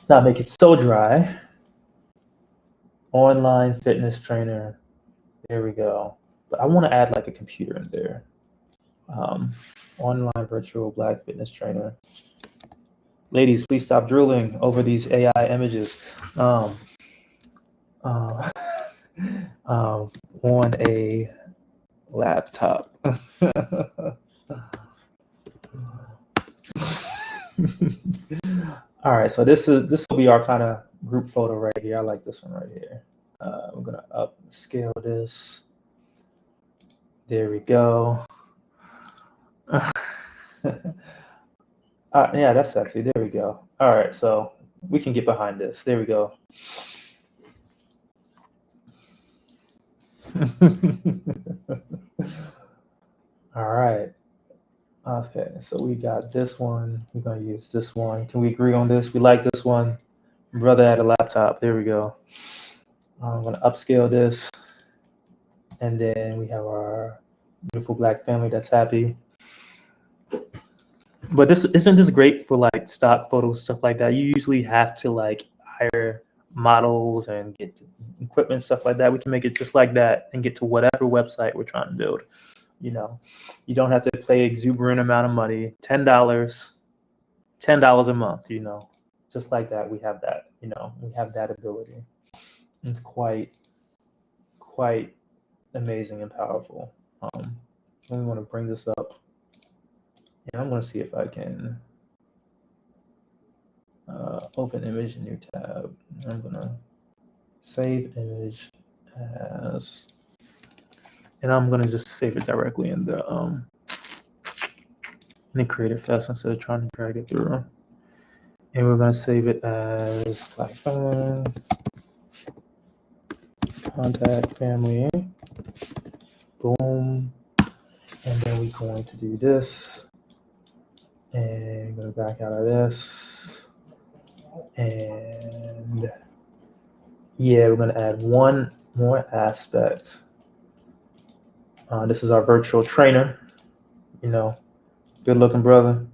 S1: Not make it so dry. Online fitness trainer. There we go. But I want to add like a computer in there. Online virtual black fitness trainer. Ladies, please stop drooling over these AI images. Um, uh, on a laptop. All right, so this will be our kind of group photo right here. I like this one right here. I'm gonna upscale this. There we go. Yeah, that's sexy. There we go. All right, so we can get behind this. There we go. All right. Okay, so we got this one. We're gonna use this one. Can we agree on this? We like this one. Brother at a laptop. There we go. I'm gonna upscale this, and then we have our beautiful black family that's happy. But this isn't this great for like stock photos, stuff like that. You usually have to like hire models and get equipment, stuff like that. We can make it just like that and get to whatever website we're trying to build. You know, you don't have to pay exuberant amount of money, $10 a month, you know, just like that. We have that, you know, we have that ability. It's quite amazing and powerful. And we want to bring this up, and I'm going to see if I can open image, new tab. I'm going to save image as, and I'm going to just save it directly in the Creative Fest instead of trying to drag it through. And we're going to save it as Black phone, contact family, boom. And then we're going to do this and go back out of this. And yeah, we're going to add one more aspect. This is our virtual trainer, you know, good looking brother.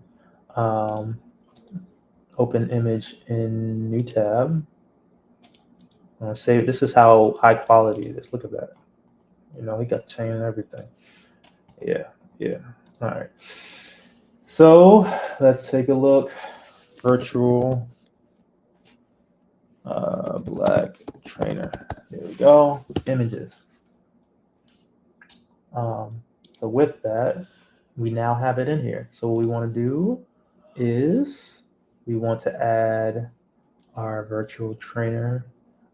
S1: Open image in new tab. I'm gonna save. This is how high quality it is. Look at that. You know, we got the chain and everything. Yeah. All right. So let's take a look. Virtual black trainer. There we go. Images. So with that, we now have it in here. So what we want to do is we want to add our virtual trainer.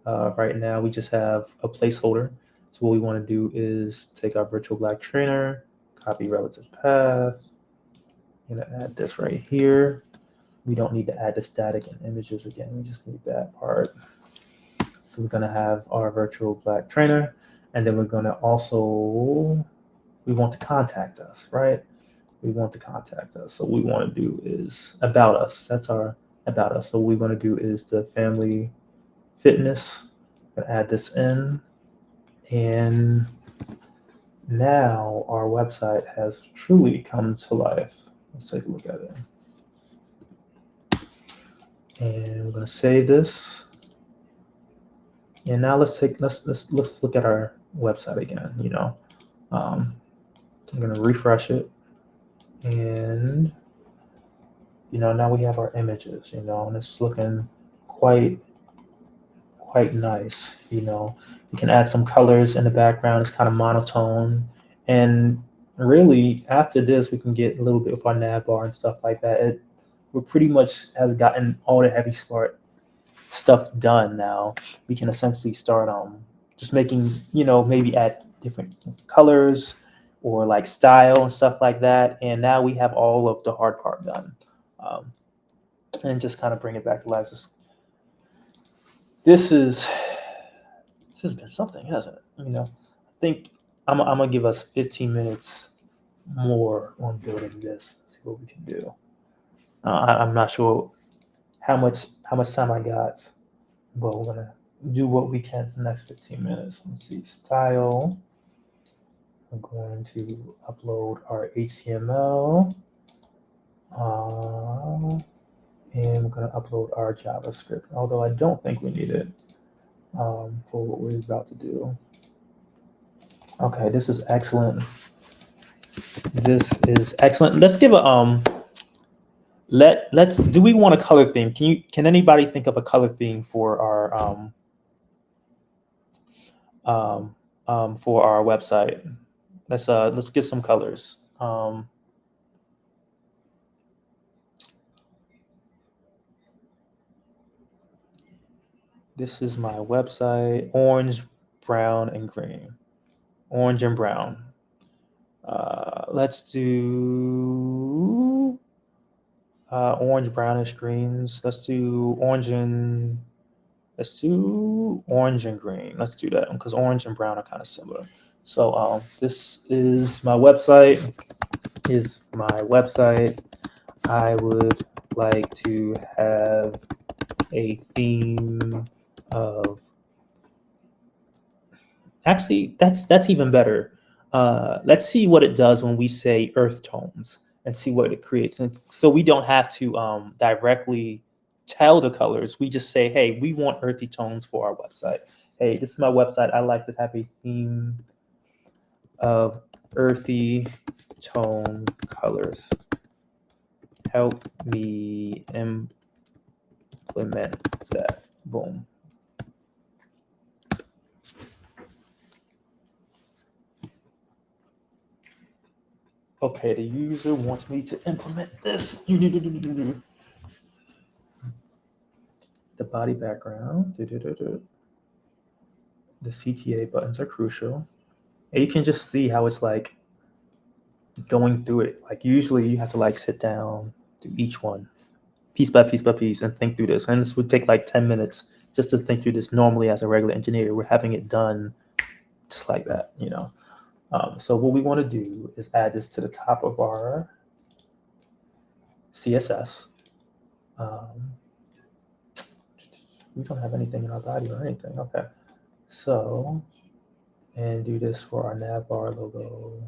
S1: Right now, we just have a placeholder. So what we want to do is take our virtual black trainer, copy relative path. I'm going to add this right here. We don't need to add the static and images again. We just need that part. So we're going to have our virtual black trainer, and then we're going to also, we want to contact us, right? We want to contact us. So what we want to do is about us. That's our about us. So what we want to do is the family fitness. I'm gonna add this in, and now our website has truly come to life. Let's take a look at it. And we're gonna save this. And now let's look at our website again. You know, I'm gonna refresh it, and you know, now we have our images. You know, and it's looking quite nice. You know, you can add some colors in the background. It's kind of monotone, and really after this we can get a little bit of our nav bar and stuff like that. We're pretty much has gotten all the heavy stuff done. Now we can essentially start just making, you know, maybe add different colors or like style and stuff like that. And now we have all of the hard part done, and just kind of bring it back to life. This has been something, hasn't it? You know, I think I'm gonna give us 15 minutes more on building this. See what we can do. I'm not sure how much time I got, but we're gonna do what we can for the next 15 minutes. Let's see, style. I'm going to upload our HTML, and we're gonna upload our JavaScript. Although I don't think we need it. for what we're about to do. Okay, this is excellent. This is excellent. Let's give a let's do we want a color theme? Can anybody think of a color theme for our website? Let's get some colors. This is my website: orange, brown, and green. Orange and brown. Let's do orange, brownish greens. Let's do orange and green. Let's do that because orange and brown are kind of similar. So this is my website. I would like to have a theme of. Actually, that's even better. Let's see what it does when we say earth tones and see what it creates. And so we don't have to directly tell the colors. We just say, hey, we want earthy tones for our website. Hey, this is my website. I like to have a theme of earthy tone colors. Help me implement that. Boom. Okay, the user wants me to implement this. The body background. The CTA buttons are crucial. And you can just see how it's like going through it. Like usually you have to like sit down, do each one piece by piece by piece and think through this. And this would take like 10 minutes just to think through this normally as a regular engineer. We're having it done just like that, you know. So what we want to do is add this to the top of our CSS. We don't have anything in our body or anything. Okay. So, and do this for our navbar logo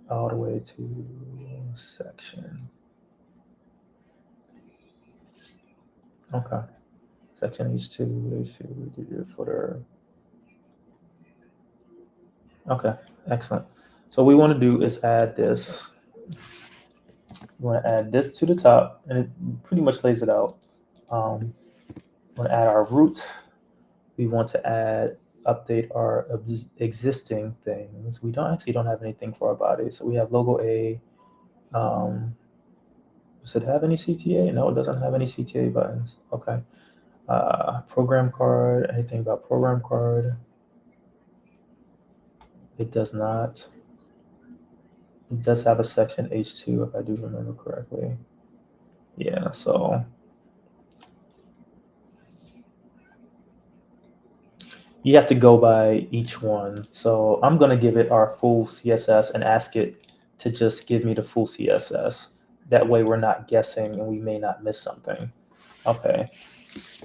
S1: all the way to section. Okay. Section H2, footer. Okay, excellent. So what we want to do is add this. We want to add this to the top, and it pretty much lays it out. We want to add our root. We want to update our existing things. We don't have anything for our body. So we have logo A. Does it have any CTA? No, it doesn't have any CTA buttons. Okay. Program card, anything about program card? It does not. It does have a section H2 if I do remember correctly. Yeah, so you have to go by each one. So I'm going to give it our full CSS and ask it to just give me the full CSS. That way we're not guessing and we may not miss something. Okay.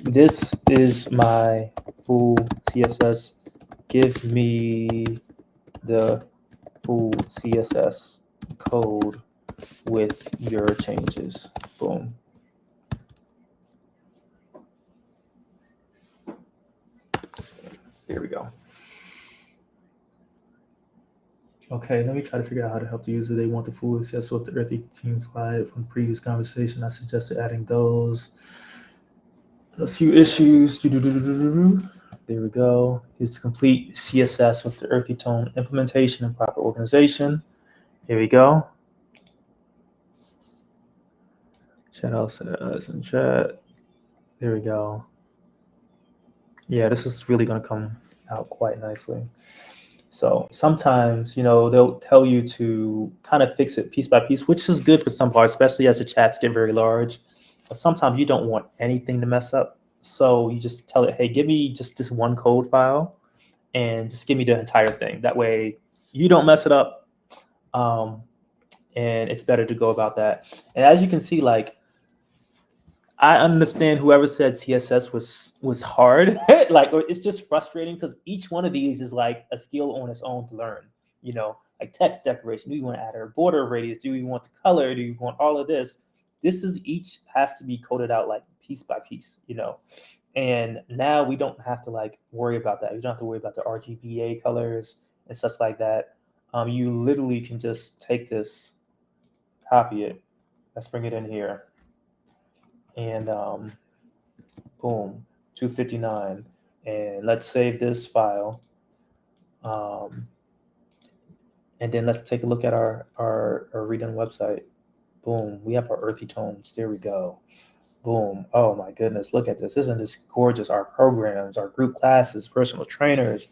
S1: This is my full CSS. Give me the full CSS code with your changes. Boom. There we go. Okay, let me try to figure out how to help the user. They want the full CSS with the earthy theme slide from the previous conversation. I suggested adding those. A few issues. There we go. It's complete CSS with the earthy tone implementation and proper organization. Here we go. Chat out says in chat. There we go. Yeah, this is really going to come out quite nicely. So sometimes, they'll tell you to kind of fix it piece by piece, which is good for some parts, especially as the chats get very large. But sometimes you don't want anything to mess up. So you just tell it, hey, give me just this one code file and just give me the entire thing. That way you don't mess it up. And it's better to go about that. And as you can see, like, I understand whoever said CSS was hard, or it's just frustrating because each one of these is like a skill on its own to learn. Like text decoration. Do you want to add a border radius? Do you want the color? Do you want all of this? Each has to be coded out like piece by piece. And now we don't have to like worry about that. You don't have to worry about the RGBA colors and such like that. You literally can just take this, copy it. Let's bring it in here. And boom, 259. And let's save this file. And then let's take a look at our redone website. Boom, we have our earthy tones. There we go. Boom. Oh my goodness, look at this. Isn't this gorgeous? Our programs, our group classes, personal trainers,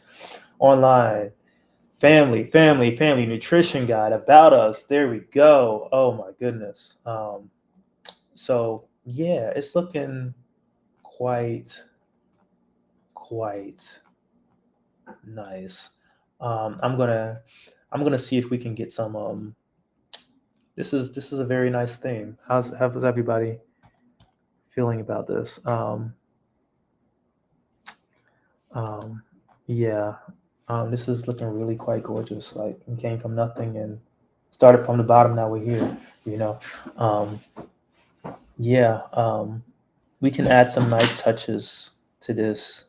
S1: online, family nutrition guide, about us. There we go. Oh my goodness. So yeah, it's looking quite nice. I'm gonna see if we can get some. This is a very nice theme. How's everybody feeling about this? Yeah, this is looking really quite gorgeous. Like, we came from nothing and started from the bottom. Now we're here. You know, yeah. We can add some nice touches to this.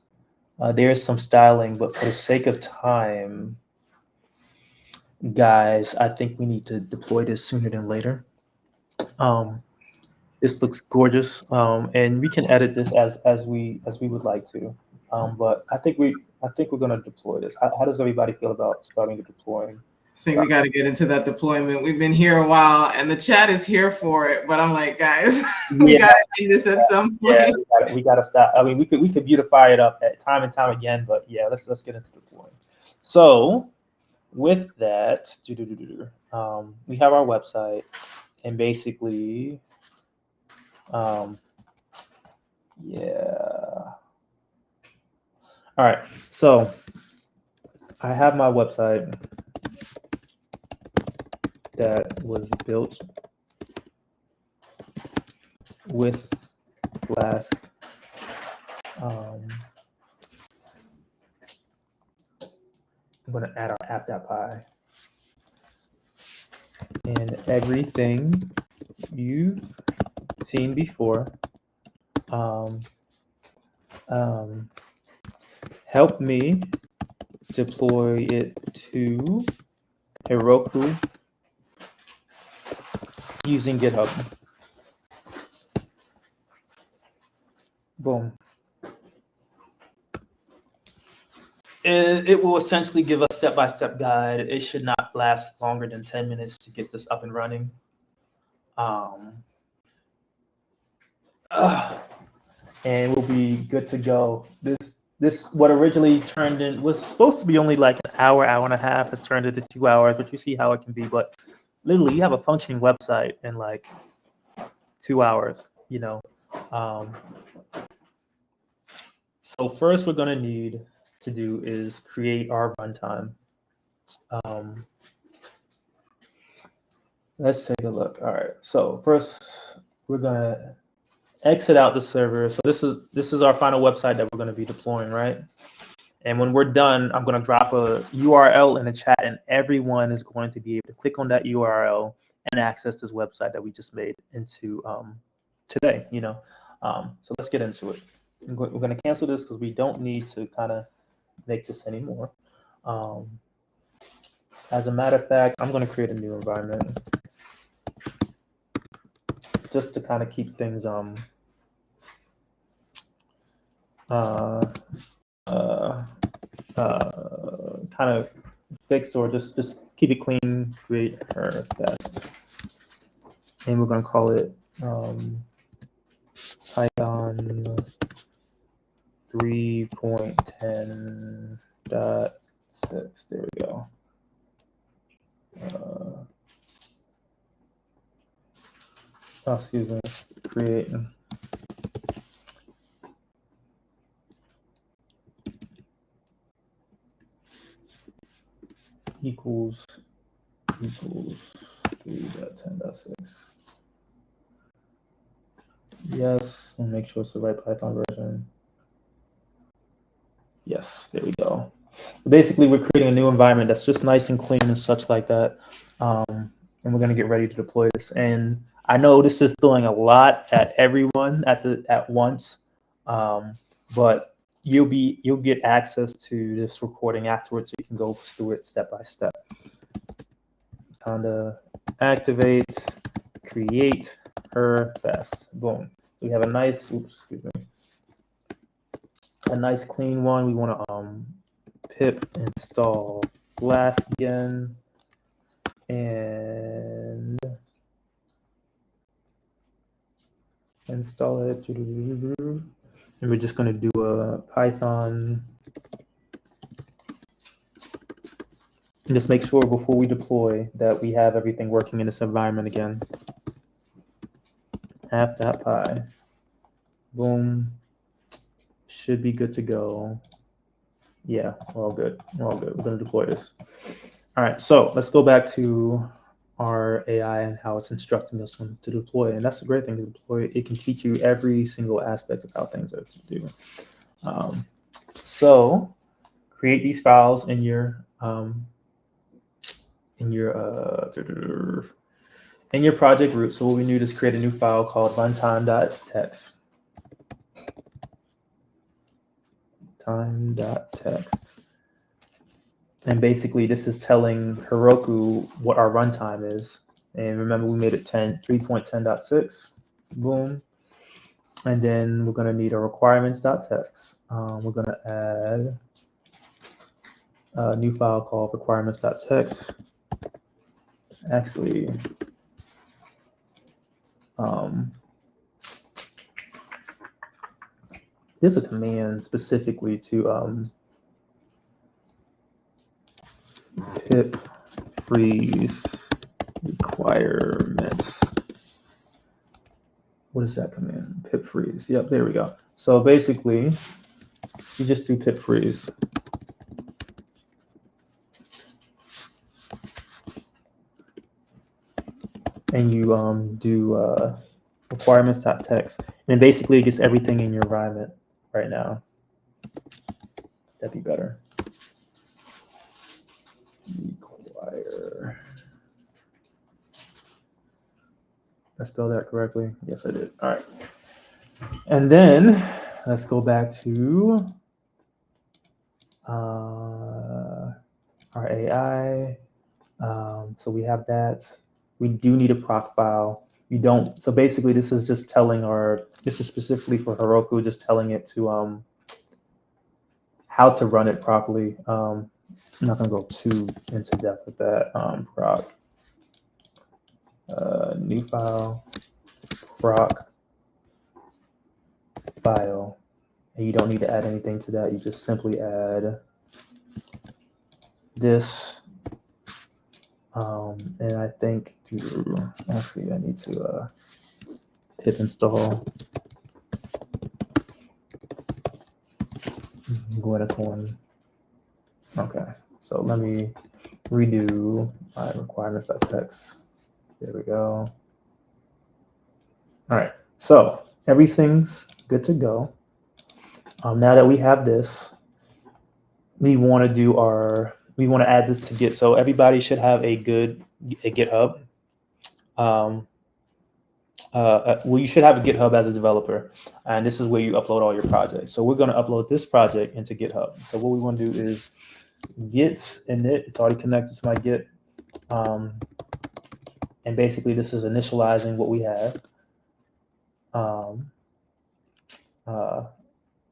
S1: There's some styling, but for the sake of time, guys, I think we need to deploy this sooner than later. This looks gorgeous, and we can edit this as we would like to. But I think we're gonna deploy this. How does everybody feel about starting to deploying?
S2: I think we got to get into that deployment. We've been here a while, and the chat is here for it. But I'm like, guys, we got to end this at some point.
S1: Yeah, we got to stop. I mean, we could beautify it up at time and time again, but yeah, let's get into deploying. So with that, we have our website, and basically, yeah. All right, so I have my website that was built with Flask. I'm going to add our app.py. And everything you've seen before. Help me deploy it to Heroku using GitHub. Boom. And it will essentially give a step-by-step guide. It should not last longer than 10 minutes to get this up and running. And we'll be good to go. This what originally turned in was supposed to be only like an hour and a half, has turned into 2 hours, but you see how it can be. But literally, you have a functioning website in like 2 hours, you know. So first we're gonna need to do is create our runtime. Let's take a look. All right, so first we're gonna exit out the server. So this is our final website that we're going to be deploying, right? And when we're done, I'm going to drop a URL in the chat, and everyone is going to be able to click on that URL and access this website that we just made into today, you know. So let's get into it. We're going to cancel this because we don't need to kind of make this anymore. As a matter of fact, I'm going to create a new environment just to kind of keep things kind of fixed, or just keep it clean. Create her fest, and we're going to call it Python 3.10.6. There we go. Excuse me. Create. Equals 3.10.6. Yes, and make sure it's the right Python version. Yes, there we go. Basically, we're creating a new environment that's just nice and clean and such like that. And we're going to get ready to deploy this. And I know this is throwing a lot at everyone at once. but you'll get access to this recording afterwards. So you can go through it step by step. Conda activate, create her fest. Boom. We have a nice, a nice clean one. We want to pip install Flask again, and install it. And we're just going to do a Python. And just make sure before we deploy that we have everything working in this environment again. App.py. Boom. Should be good to go. Yeah, we're all good. We're all good. We're going to deploy this. All right, so let's go back to our AI and how it's instructing us to deploy. And that's a great thing to deploy. It can teach you every single aspect of how things are to do. So create these files in your project root. So what we need is create a new file called runtime.txt. Time.txt. And basically this is telling Heroku what our runtime is. And remember we made it 3.10.6. Boom. And then we're going to need a requirements.txt. We're going to add a new file called requirements.txt. Actually, there's a command specifically to pip freeze requirements. What is that command? Pip freeze. Yep, there we go. So basically, you just do pip freeze. And you do requirements.txt. And basically it gets everything in your environment right now. That'd be better. Require. Did I spell that correctly? Yes, I did. All right. And then let's go back to our AI. So we have that. We do need a proc file. You don't. So basically, this is just telling this is specifically for Heroku, just telling it to how to run it properly. I'm not going to go too into depth with that. Proc new file, proc file, and you don't need to add anything to that. You just simply add this. And I think actually I need to pip install Guinicorn. Okay, so let me redo my requirements.txt. There we go. All right, so everything's good to go. Now that we have this, we want to add this to Git. So everybody should have a GitHub. Well, you should have a GitHub as a developer, and this is where you upload all your projects. So we're going to upload this project into GitHub. So what we want to do is git init. It's already connected to my Git, and basically this is initializing what we have.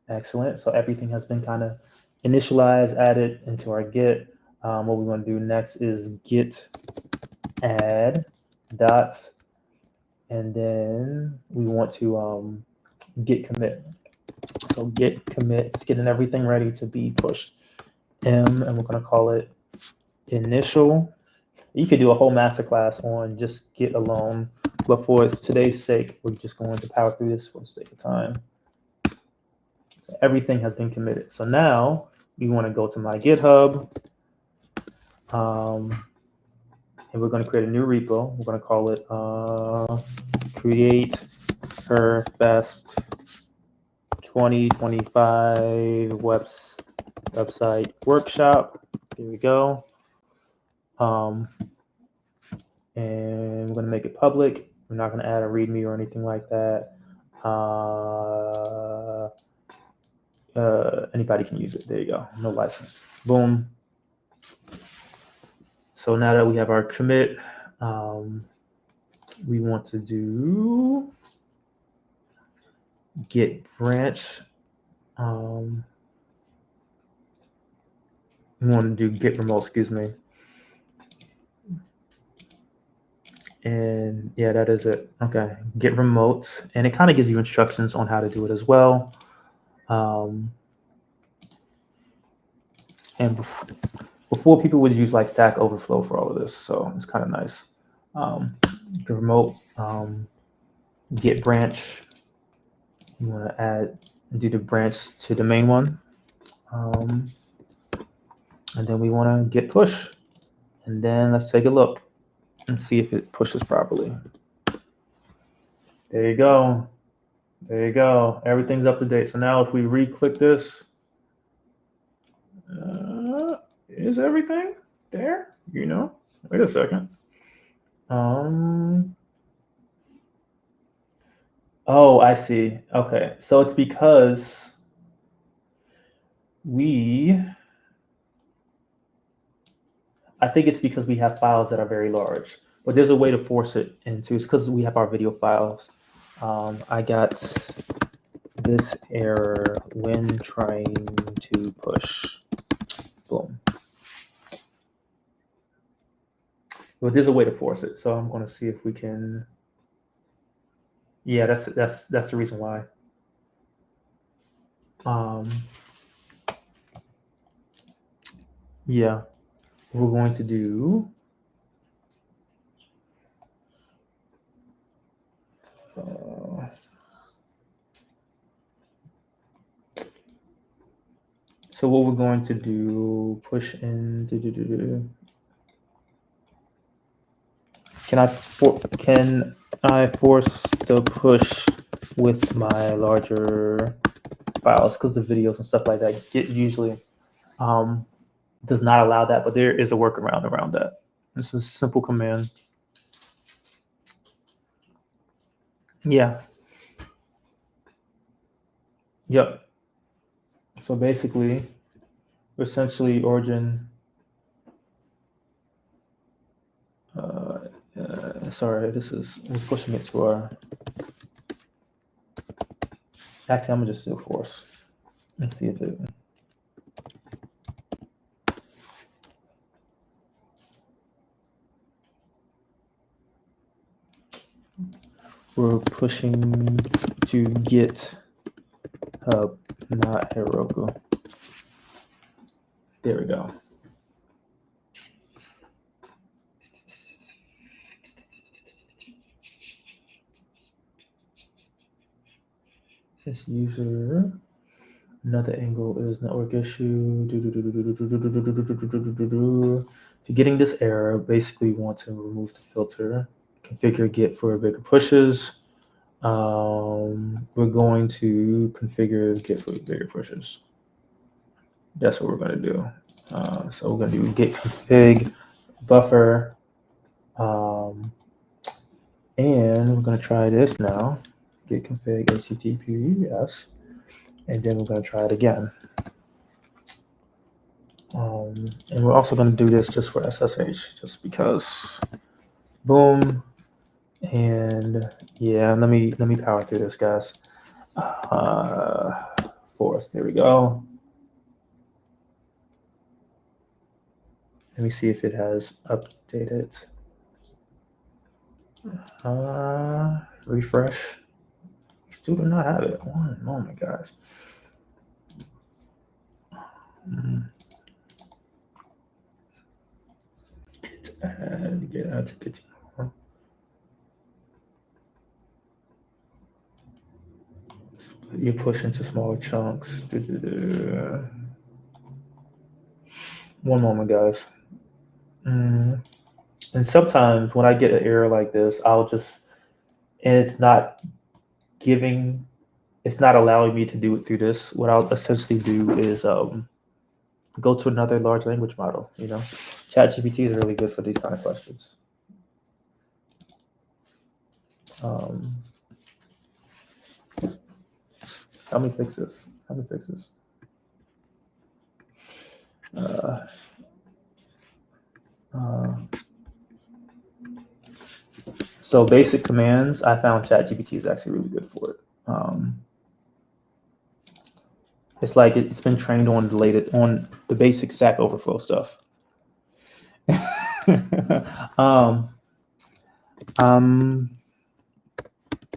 S1: Excellent. So everything has been kind of initialized, added into our Git. What we want to do next is git add dot, and then we want to git commit. So git commit, it's getting everything ready to be pushed. And we're going to call it initial. You could do a whole masterclass on just Git alone, but for today's sake, we're just going to power through this for the sake of time. Everything has been committed. So now we want to go to my GitHub, and we're going to create a new repo. We're going to call it create her fest 2025 website workshop. There we go. And we're going to make it public. We're not going to add a README or anything like that. anybody can use it. There you go. No license. Boom. So now that we have our commit, we want to do get branch. We want to do get remote, excuse me. And yeah, that is it. Okay, get remote. And it kind of gives you instructions on how to do it as well. And before people would use like Stack Overflow for all of this. So it's kind of nice. The remote, get branch. You want to do the branch to the main one. And then we want to get push. And then let's take a look and see if it pushes properly. There you go. There you go. Everything's up to date. So now if we re-click this, is everything there? You know, wait a second. Oh, I see. Okay. So it's because I think it's because we have files that are very large, but there's a way to force it into, it's because we have our video files. I got this error when trying to push. Boom. But there's a way to force it, so I'm going to see if we can. Yeah, that's the reason why. Yeah, we're going to do. So what we're going to do, push in. Can I force the push with my larger files? Because the videos and stuff like that usually does not allow that, but there is a workaround around that. This is a simple command. Yeah. Yep. So basically, essentially origin. Sorry, we're pushing it to our. Actually, I'm gonna just do force. Let's see if it. We're pushing to get hub, not Heroku. There we go. This user, another angle is network issue. To getting this error, basically want to remove the filter, configure get for bigger pushes. We're going to configure get for bigger pushes. That's what we're going to do. So we're going to do get config buffer. And we're going to try this now. Get config HTTPS. And then we're going to try it again. And we're also going to do this just for SSH, just because. Boom. And yeah, let me power through this, guys. Force. There we go. Let me see if it has updated. Refresh. We still do not have it. One moment, guys. Get add to continue. You push into smaller chunks. One moment, guys. And sometimes when I get an error like this, and it's not allowing me to do it through this. What I'll essentially do is go to another large language model. You know, ChatGPT is really good for these kind of questions. Help me fix this. Uh, uh, so basic commands, I found ChatGPT is actually really good for it. It's like it's been trained on the basic Stack Overflow stuff. I'm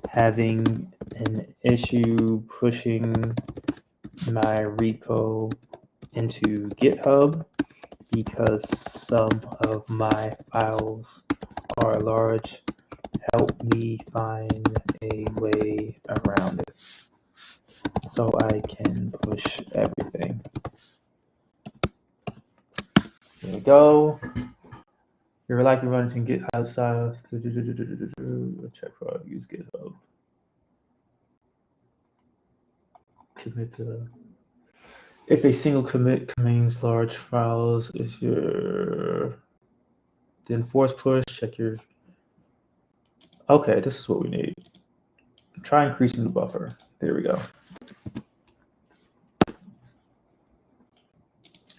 S1: having an issue pushing my repo into GitHub because some of my files are large. Help me find a way around it so I can push everything. There we go. You're likely running to GitHub style. Check for use GitHub. Commit to. If a single commit contains large files, if you're then force push, check your. Okay, this is what we need. Try increasing the buffer. There we go.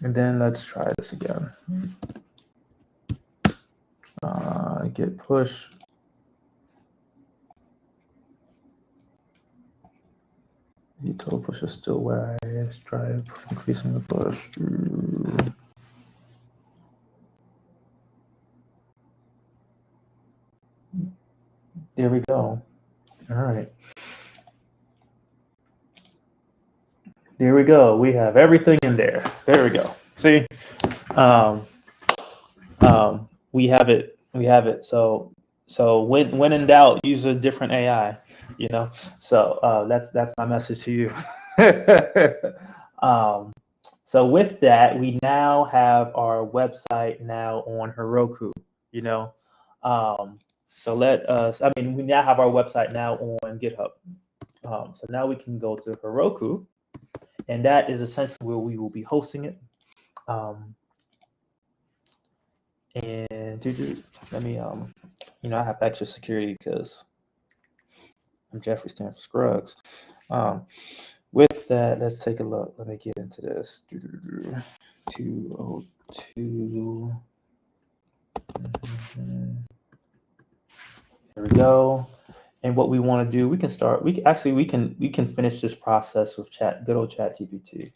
S1: And then let's try this again. Git push. The total push is still where I try increasing the push. There we go. All right. There we go. We have everything in there. There we go. See, we have it. We have it. So when in doubt, use a different AI. You know. So that's my message to you. So with that, we now have our website now on Heroku. You know. So let us. I mean, we now have our website now on GitHub. So now we can go to Heroku. And that is essentially where we will be hosting it. And let me, I have extra security because I'm Jeffrey Stanford Scruggs. With that, let's take a look. Let me get into this. 202. There we go. And what we want to do, we can start. We can finish this process with good old ChatGPT.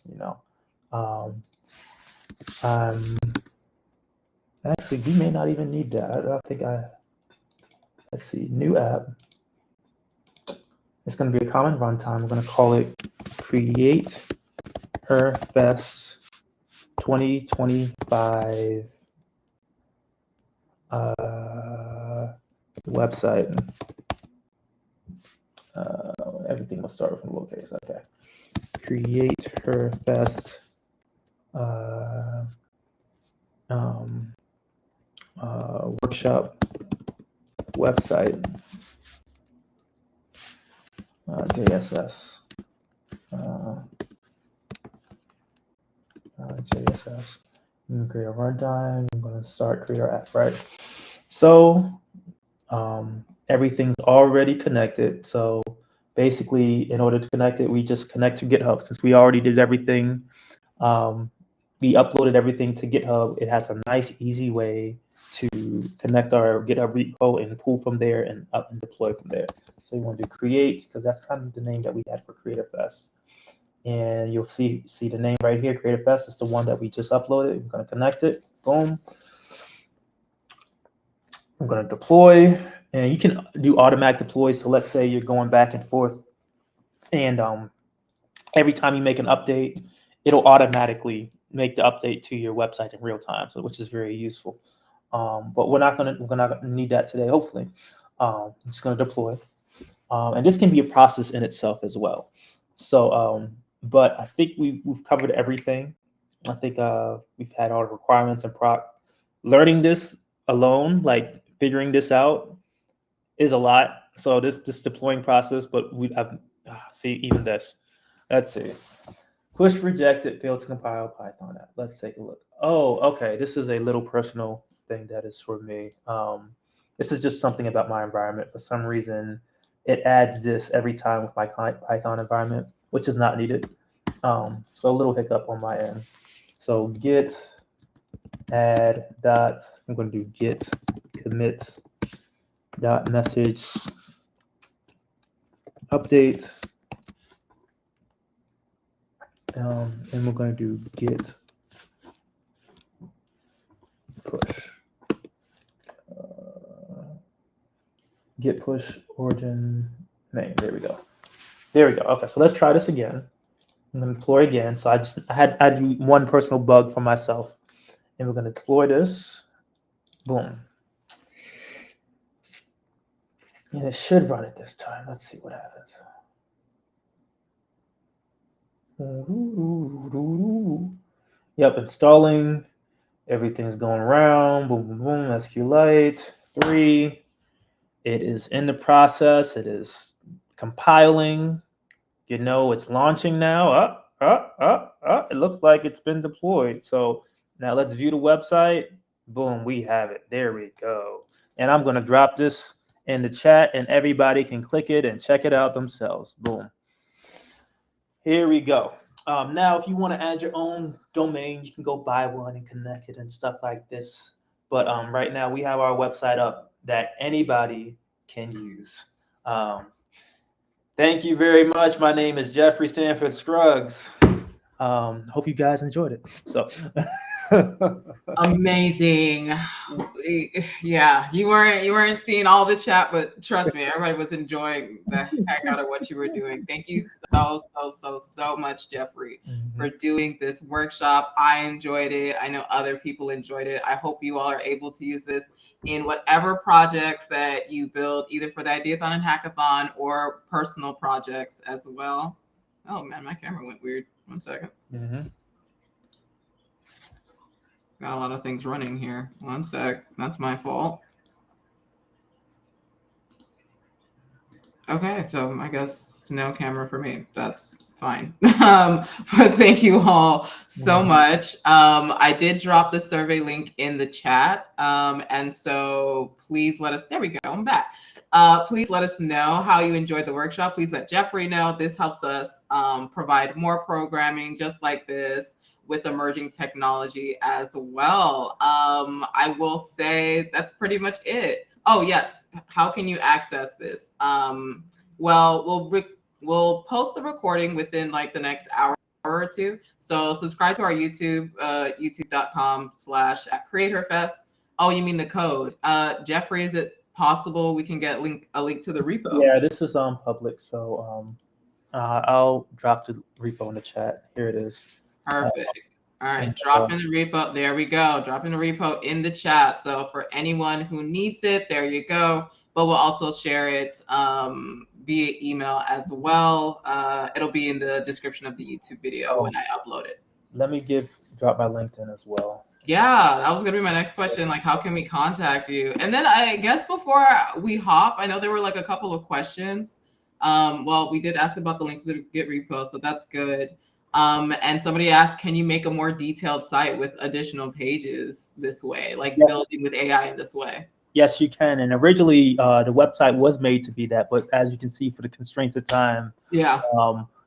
S1: Actually, we may not even need that. I don't think let's see, new app. It's going to be a common runtime. We're going to call it Create Her Fest 2025 website. Everything will start with a lowercase. Okay. Create Her Fest workshop website. JSS. JSS. I'm going to create a runtime. I'm going to start create our app, right? So everything's already connected. So basically, in order to connect it, we just connect to GitHub. Since we already did everything, we uploaded everything to GitHub. It has a nice, easy way to connect our GitHub repo and pull from there and up and deploy from there. So you want to do create, because that's kind of the name that we had for Creative Fest. And you'll see the name right here, Creative Fest is the one that we just uploaded. I'm going to connect it. Boom. I'm going to deploy, and you can do automatic deploys. So let's say you're going back and forth, and every time you make an update, it'll automatically make the update to your website in real time, so which is very useful. But we're not gonna need that today. Hopefully, I'm just gonna deploy, and this can be a process in itself as well. So, but I think we've covered everything. I think we've had all the requirements and learning this alone, like figuring this out, is a lot. So this deploying process, but we have see even this. Let's see. Push rejected, failed to compile Python app. Let's take a look. Oh, okay. This is a little personal thing that is for me. This is just something about my environment. For some reason, it adds this every time with my Python environment, which is not needed. So a little hiccup on my end. So git add dot, I'm going to do git commit dot message update. And we're going to do git push. Git push origin name. There we go. There we go. Okay, so let's try this again. I'm going to deploy again. So I had one personal bug for myself, and we're going to deploy this. Boom. And it should run it this time. Let's see what happens. Yep, installing. Everything's going around. Boom, boom, boom. SQLite 3. It is in the process. It is compiling. You know, it's launching now. It looks like it's been deployed. So now let's view the website. Boom, we have it. There we go. And I'm going to drop this in the chat, and everybody can click it and check it out themselves. Boom. Here we go. Now, if you want to add your own domain, you can go buy one and connect it and stuff like this. But right now, we have our website up that anybody can use. Thank you very much. My name is Jeffrey Stanford Scruggs. Hope you guys enjoyed it. So
S2: amazing. Yeah, you weren't seeing all the chat, but trust me, everybody was enjoying the heck out of what you were doing. Thank you so much, Jeffrey, for doing this workshop. I enjoyed it. I know other people enjoyed it. I hope you all are able to use this in whatever projects that you build, either for the Ideathon and Hackathon or personal projects as well. Oh man, my camera went weird. 1 second. Got a lot of things running here. 1 sec. That's my fault. Okay, so I guess no camera for me. That's fine. But thank you all so much. I did drop the survey link in the chat. And so please let us, there we go, I'm back. Please let us know how you enjoyed the workshop. Please let Jeffrey know. This helps us provide more programming just like this with emerging technology as well. I will say that's pretty much it. Oh yes, how can you access this? Well, we'll post the recording within like the next hour or two. So subscribe to our YouTube, youtube.com/creatorfest. Oh, you mean the code? Jeffrey, is it possible we can get a link to the repo?
S1: Yeah, this is public, so I'll drop the repo in the chat. Here it is.
S2: Perfect. All right, drop in the repo. There we go. Drop in the repo in the chat. So for anyone who needs it, there you go. But we'll also share it via email as well. It'll be in the description of the YouTube video when I upload it.
S1: Let me drop my LinkedIn as well.
S2: Yeah, that was gonna be my next question. Like, how can we contact you? And then I guess before we hop, I know there were like a couple of questions. Well, we did ask about the links to the Git repo, so that's good. And somebody asked, can you make a more detailed site with additional pages this way, like building with AI in this way?
S1: Yes, you can. And originally, the website was made to be that, but as you can see, for the constraints of time,
S2: yeah,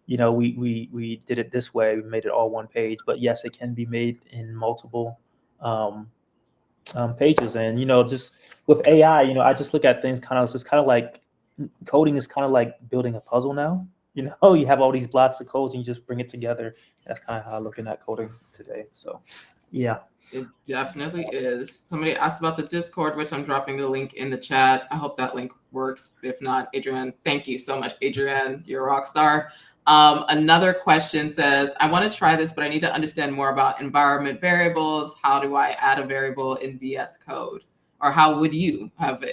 S1: you know, we did it this way. We made it all one page. But yes, it can be made in multiple pages. And you know, just with AI, you know, I just look at things kind of like coding is kind of like building a puzzle now. You know, you have all these blocks of codes and you just bring it together. That's kind of how I'm looking at coding today. So, yeah.
S2: It definitely is. Somebody asked about the Discord, which I'm dropping the link in the chat. I hope that link works. If not, Adrienne, thank you so much, Adrienne. You're a rock star. Another question says, I want to try this, but I need to understand more about environment variables. How do I add a variable in VS Code? Or how would you have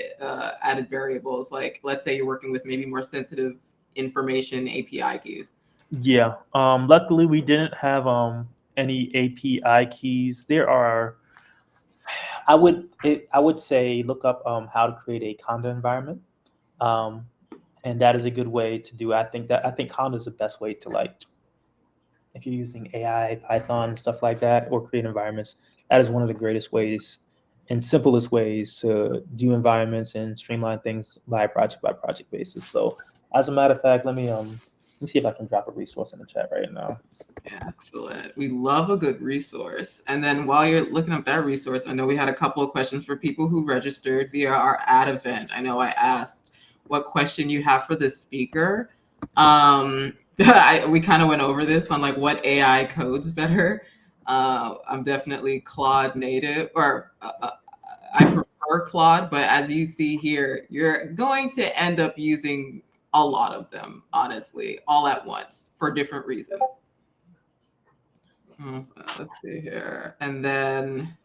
S2: added variables? Like, let's say you're working with maybe more sensitive information API keys.
S1: Yeah. Luckily, we didn't have any API keys. There are. I would say look up how to create a Conda environment, and that is a good way to do it. I think Conda is the best way to, like, if you're using AI, Python, and stuff like that, or create environments. That is one of the greatest ways and simplest ways to do environments and streamline things by project basis. So, as a matter of fact, let me Let me see if I can drop a resource in the chat right now.
S2: Excellent. We love a good resource. And then while you're looking up that resource, I know we had a couple of questions for people who registered via our ad event. I know I asked what question you have for the speaker. We kind of went over this on like what AI codes better. I'm definitely Claude native, or I prefer Claude, but as you see here, you're going to end up using a lot of them, honestly, all at once for different reasons. Let's see here. And then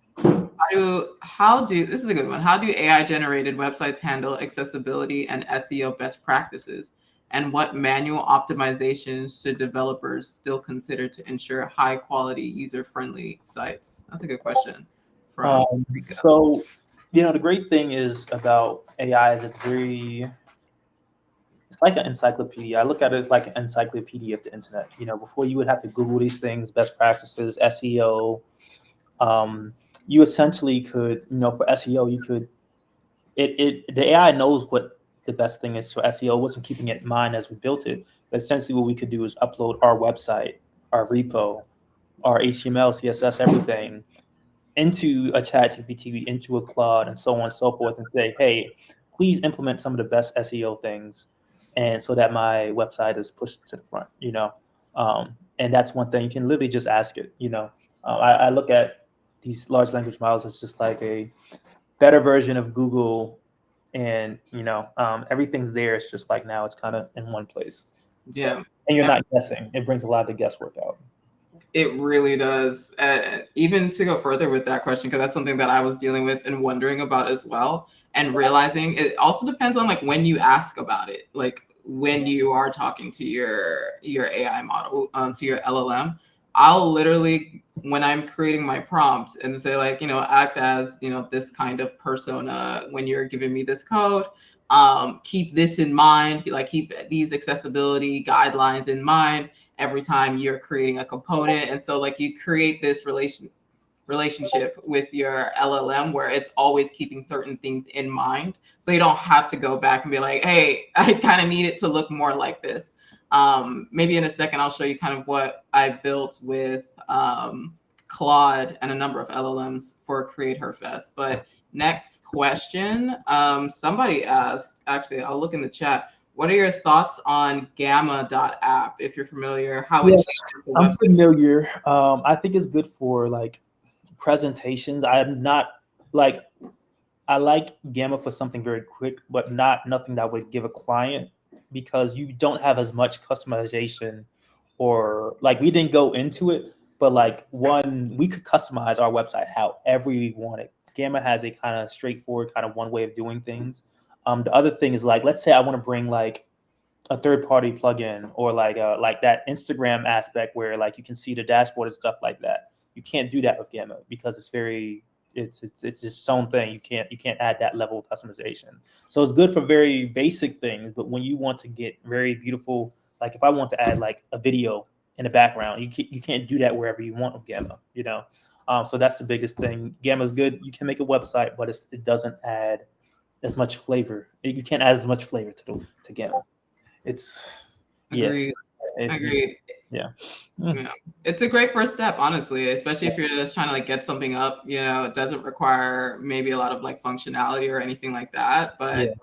S2: how do this is a good one. How do AI generated websites handle accessibility and SEO best practices? And what manual optimizations should developers still consider to ensure high quality, user-friendly sites? That's a good question.
S1: So, the great thing is about AI is it's like an encyclopedia. I look at it as like an encyclopedia of the internet. Before you would have to Google these things, best practices, SEO. You essentially could, for SEO, you could, the AI knows what the best thing is for SEO. It wasn't keeping it in mind as we built it. But essentially what we could do is upload our website, our repo, our HTML, CSS, everything into a ChatGPT, into a Claude, and so on and so forth, and say, hey, please implement some of the best SEO things, and so that my website is pushed to the front, and that's one thing. You can literally just ask it, I look at these large language models as just like a better version of Google, and everything's there. It's just like now it's kind of in one place.
S2: Yeah.
S1: So, and you're not guessing. It brings a lot of the guesswork out.
S2: It really does. Even to go further with that question, because that's something that I was dealing with and wondering about as well, and realizing it also depends on like when you ask about it, like when you are talking to your AI model, to your LLM. I'll literally, when I'm creating my prompt, and say like, act as, this kind of persona when you're giving me this code. Keep this in mind, like keep these accessibility guidelines in mind every time you're creating a component. And so like you create this relationship with your LLM where it's always keeping certain things in mind. So you don't have to go back and be like, hey, I kind of need it to look more like this. Maybe in a second, I'll show you kind of what I built with Claude and a number of LLMs for Create Her Fest. But next question, somebody asked, actually, I'll look in the chat. What are your thoughts on Gamma.app? If you're familiar, how
S1: yes, I'm familiar. I think it's good for like presentations. I'm not like, I like Gamma for something very quick, but nothing that would give a client, because you don't have as much customization, or like we didn't go into it, but like we could customize our website however we want it. Gamma has a kind of straightforward kind of one way of doing things. The other thing is like, let's say I want to bring like a third-party plugin, or like that Instagram aspect where like you can see the dashboard and stuff like that. You can't do that with Gamma because it's its own thing. You can't add that level of customization. So it's good for very basic things, but when you want to get very beautiful, like if I want to add like a video in the background, you can't do that wherever you want with Gamma. So that's the biggest thing. Gamma is good. You can make a website, but it doesn't add as much flavor. You can't add as much flavor to Gamma. It's
S2: Agreed. Agreed.
S1: Yeah.
S2: Yeah. It's a great first step, honestly, especially if you're just trying to like get something up. It doesn't require maybe a lot of like functionality or anything like that, but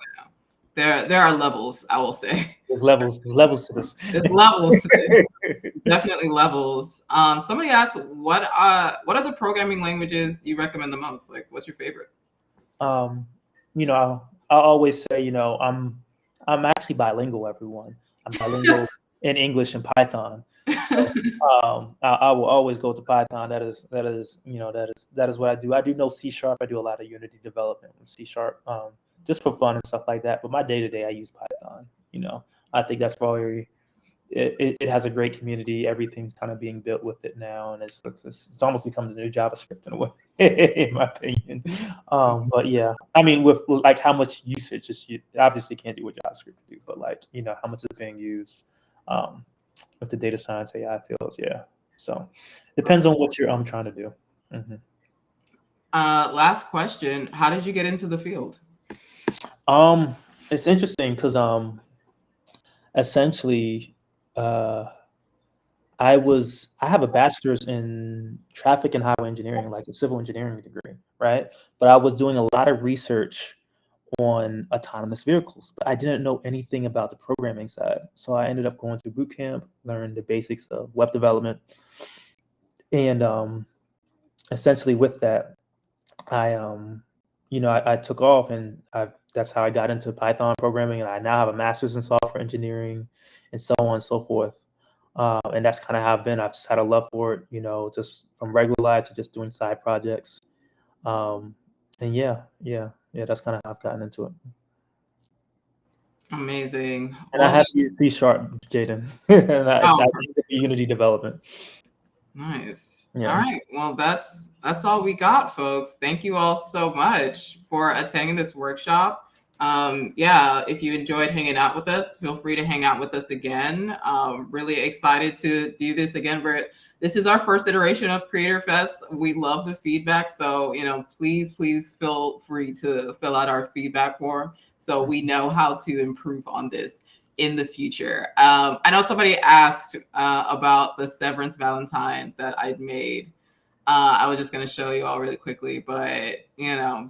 S2: there are levels, I will say.
S1: There's levels to this.
S2: There's levels to this. Definitely levels. Somebody asked, what are the programming languages you recommend the most? Like, what's your favorite?
S1: I'll always say, I'm actually bilingual, everyone. I'm bilingual in English and Python. So, I will always go to Python. That is what I do. I do know C#. I do a lot of Unity development with C#, just for fun and stuff like that. But my day-to-day, I use Python. I think that's probably it has a great community. Everything's kind of being built with it now, and it's almost become the new JavaScript in a way, in my opinion. But yeah, I mean, with like how much usage, you obviously can't do what JavaScript can do, but like how much is being used with the data science AI fields. Yeah, so depends on what you're trying to do. Mm-hmm.
S2: Last question: how did you get into the field?
S1: It's interesting because essentially, I have a bachelor's in traffic and highway engineering, like a civil engineering degree, right? But I was doing a lot of research on autonomous vehicles, but I didn't know anything about the programming side. So I ended up going to boot camp, learned the basics of web development, and essentially with that, I I took off, and that's how I got into Python programming, and I now have a master's in software engineering, and so on and so forth. And that's kind of how I've been. I've just had a love for it, just from regular life to just doing side projects. And that's kind of how I've gotten into it.
S2: Amazing.
S1: And I have C Sharp, Jaden, and I Unity development.
S2: Nice.
S1: Yeah.
S2: All right. Well, that's all we got, folks. Thank you all so much for attending this workshop. If you enjoyed hanging out with us, feel free to hang out with us again. Really excited to do this again. This is our first iteration of Creator Fest. We love the feedback. So, please feel free to fill out our feedback form so we know how to improve on this in the future. I know somebody asked about the Severance Valentine that I'd made. I was just going to show you all really quickly, but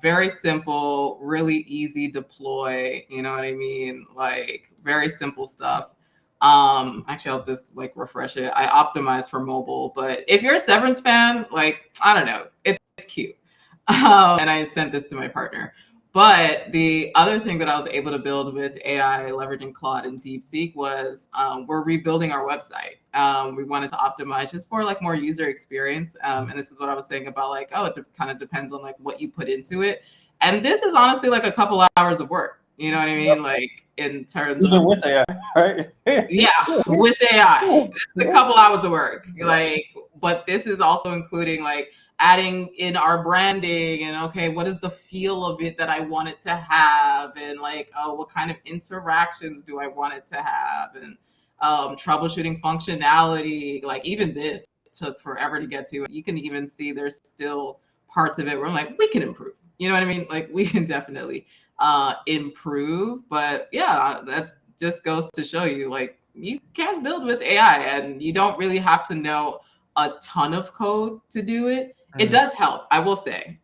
S2: very simple, really easy deploy. You know what I mean? Like very simple stuff. Actually, I'll just like refresh it. I optimized for mobile, but if you're a Severance fan, like I don't know, it's cute. And I sent this to my partner. But the other thing that I was able to build with AI, leveraging Claude and DeepSeek, was we're rebuilding our website. We wanted to optimize just for like more user experience. And this is what I was saying about like, it kind of depends on like what you put into it. And this is honestly like a couple hours of work. You know what I mean? Like in terms
S1: Even
S2: of
S1: with AI, right?
S2: Yeah, with AI, it's a couple hours of work. Like, but this is also including like adding in our branding and okay, what is the feel of it that I want it to have, and like, what kind of interactions do I want it to have, and troubleshooting functionality. Like even this took forever to get to. You can even see there's still parts of it where I'm like, we can improve. You know what I mean? Like we can definitely improve. But yeah, that's just goes to show you like you can build with AI and you don't really have to know a ton of code to do it. It does help, I will say.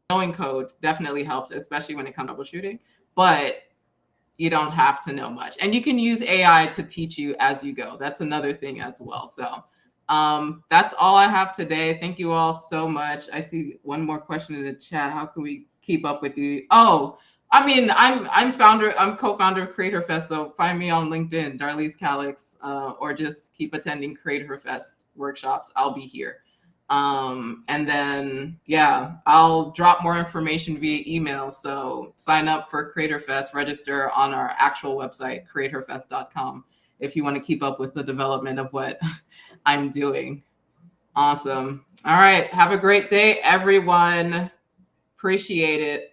S2: Knowing code definitely helps, especially when it comes to troubleshooting, but you don't have to know much. And you can use AI to teach you as you go. That's another thing as well. So that's all I have today. Thank you all so much. I see one more question in the chat. How can we keep up with you? Oh, I mean, I'm co-founder of Creator Fest, so find me on LinkedIn, Darlise Calix, or just keep attending Creator Fest workshops. I'll be here. And then, I'll drop more information via email. So sign up for Creator Fest, register on our actual website, creatorfest.com, if you want to keep up with the development of what I'm doing. Awesome. All right. Have a great day, everyone. Appreciate it.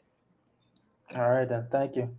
S1: All right, then. Thank you.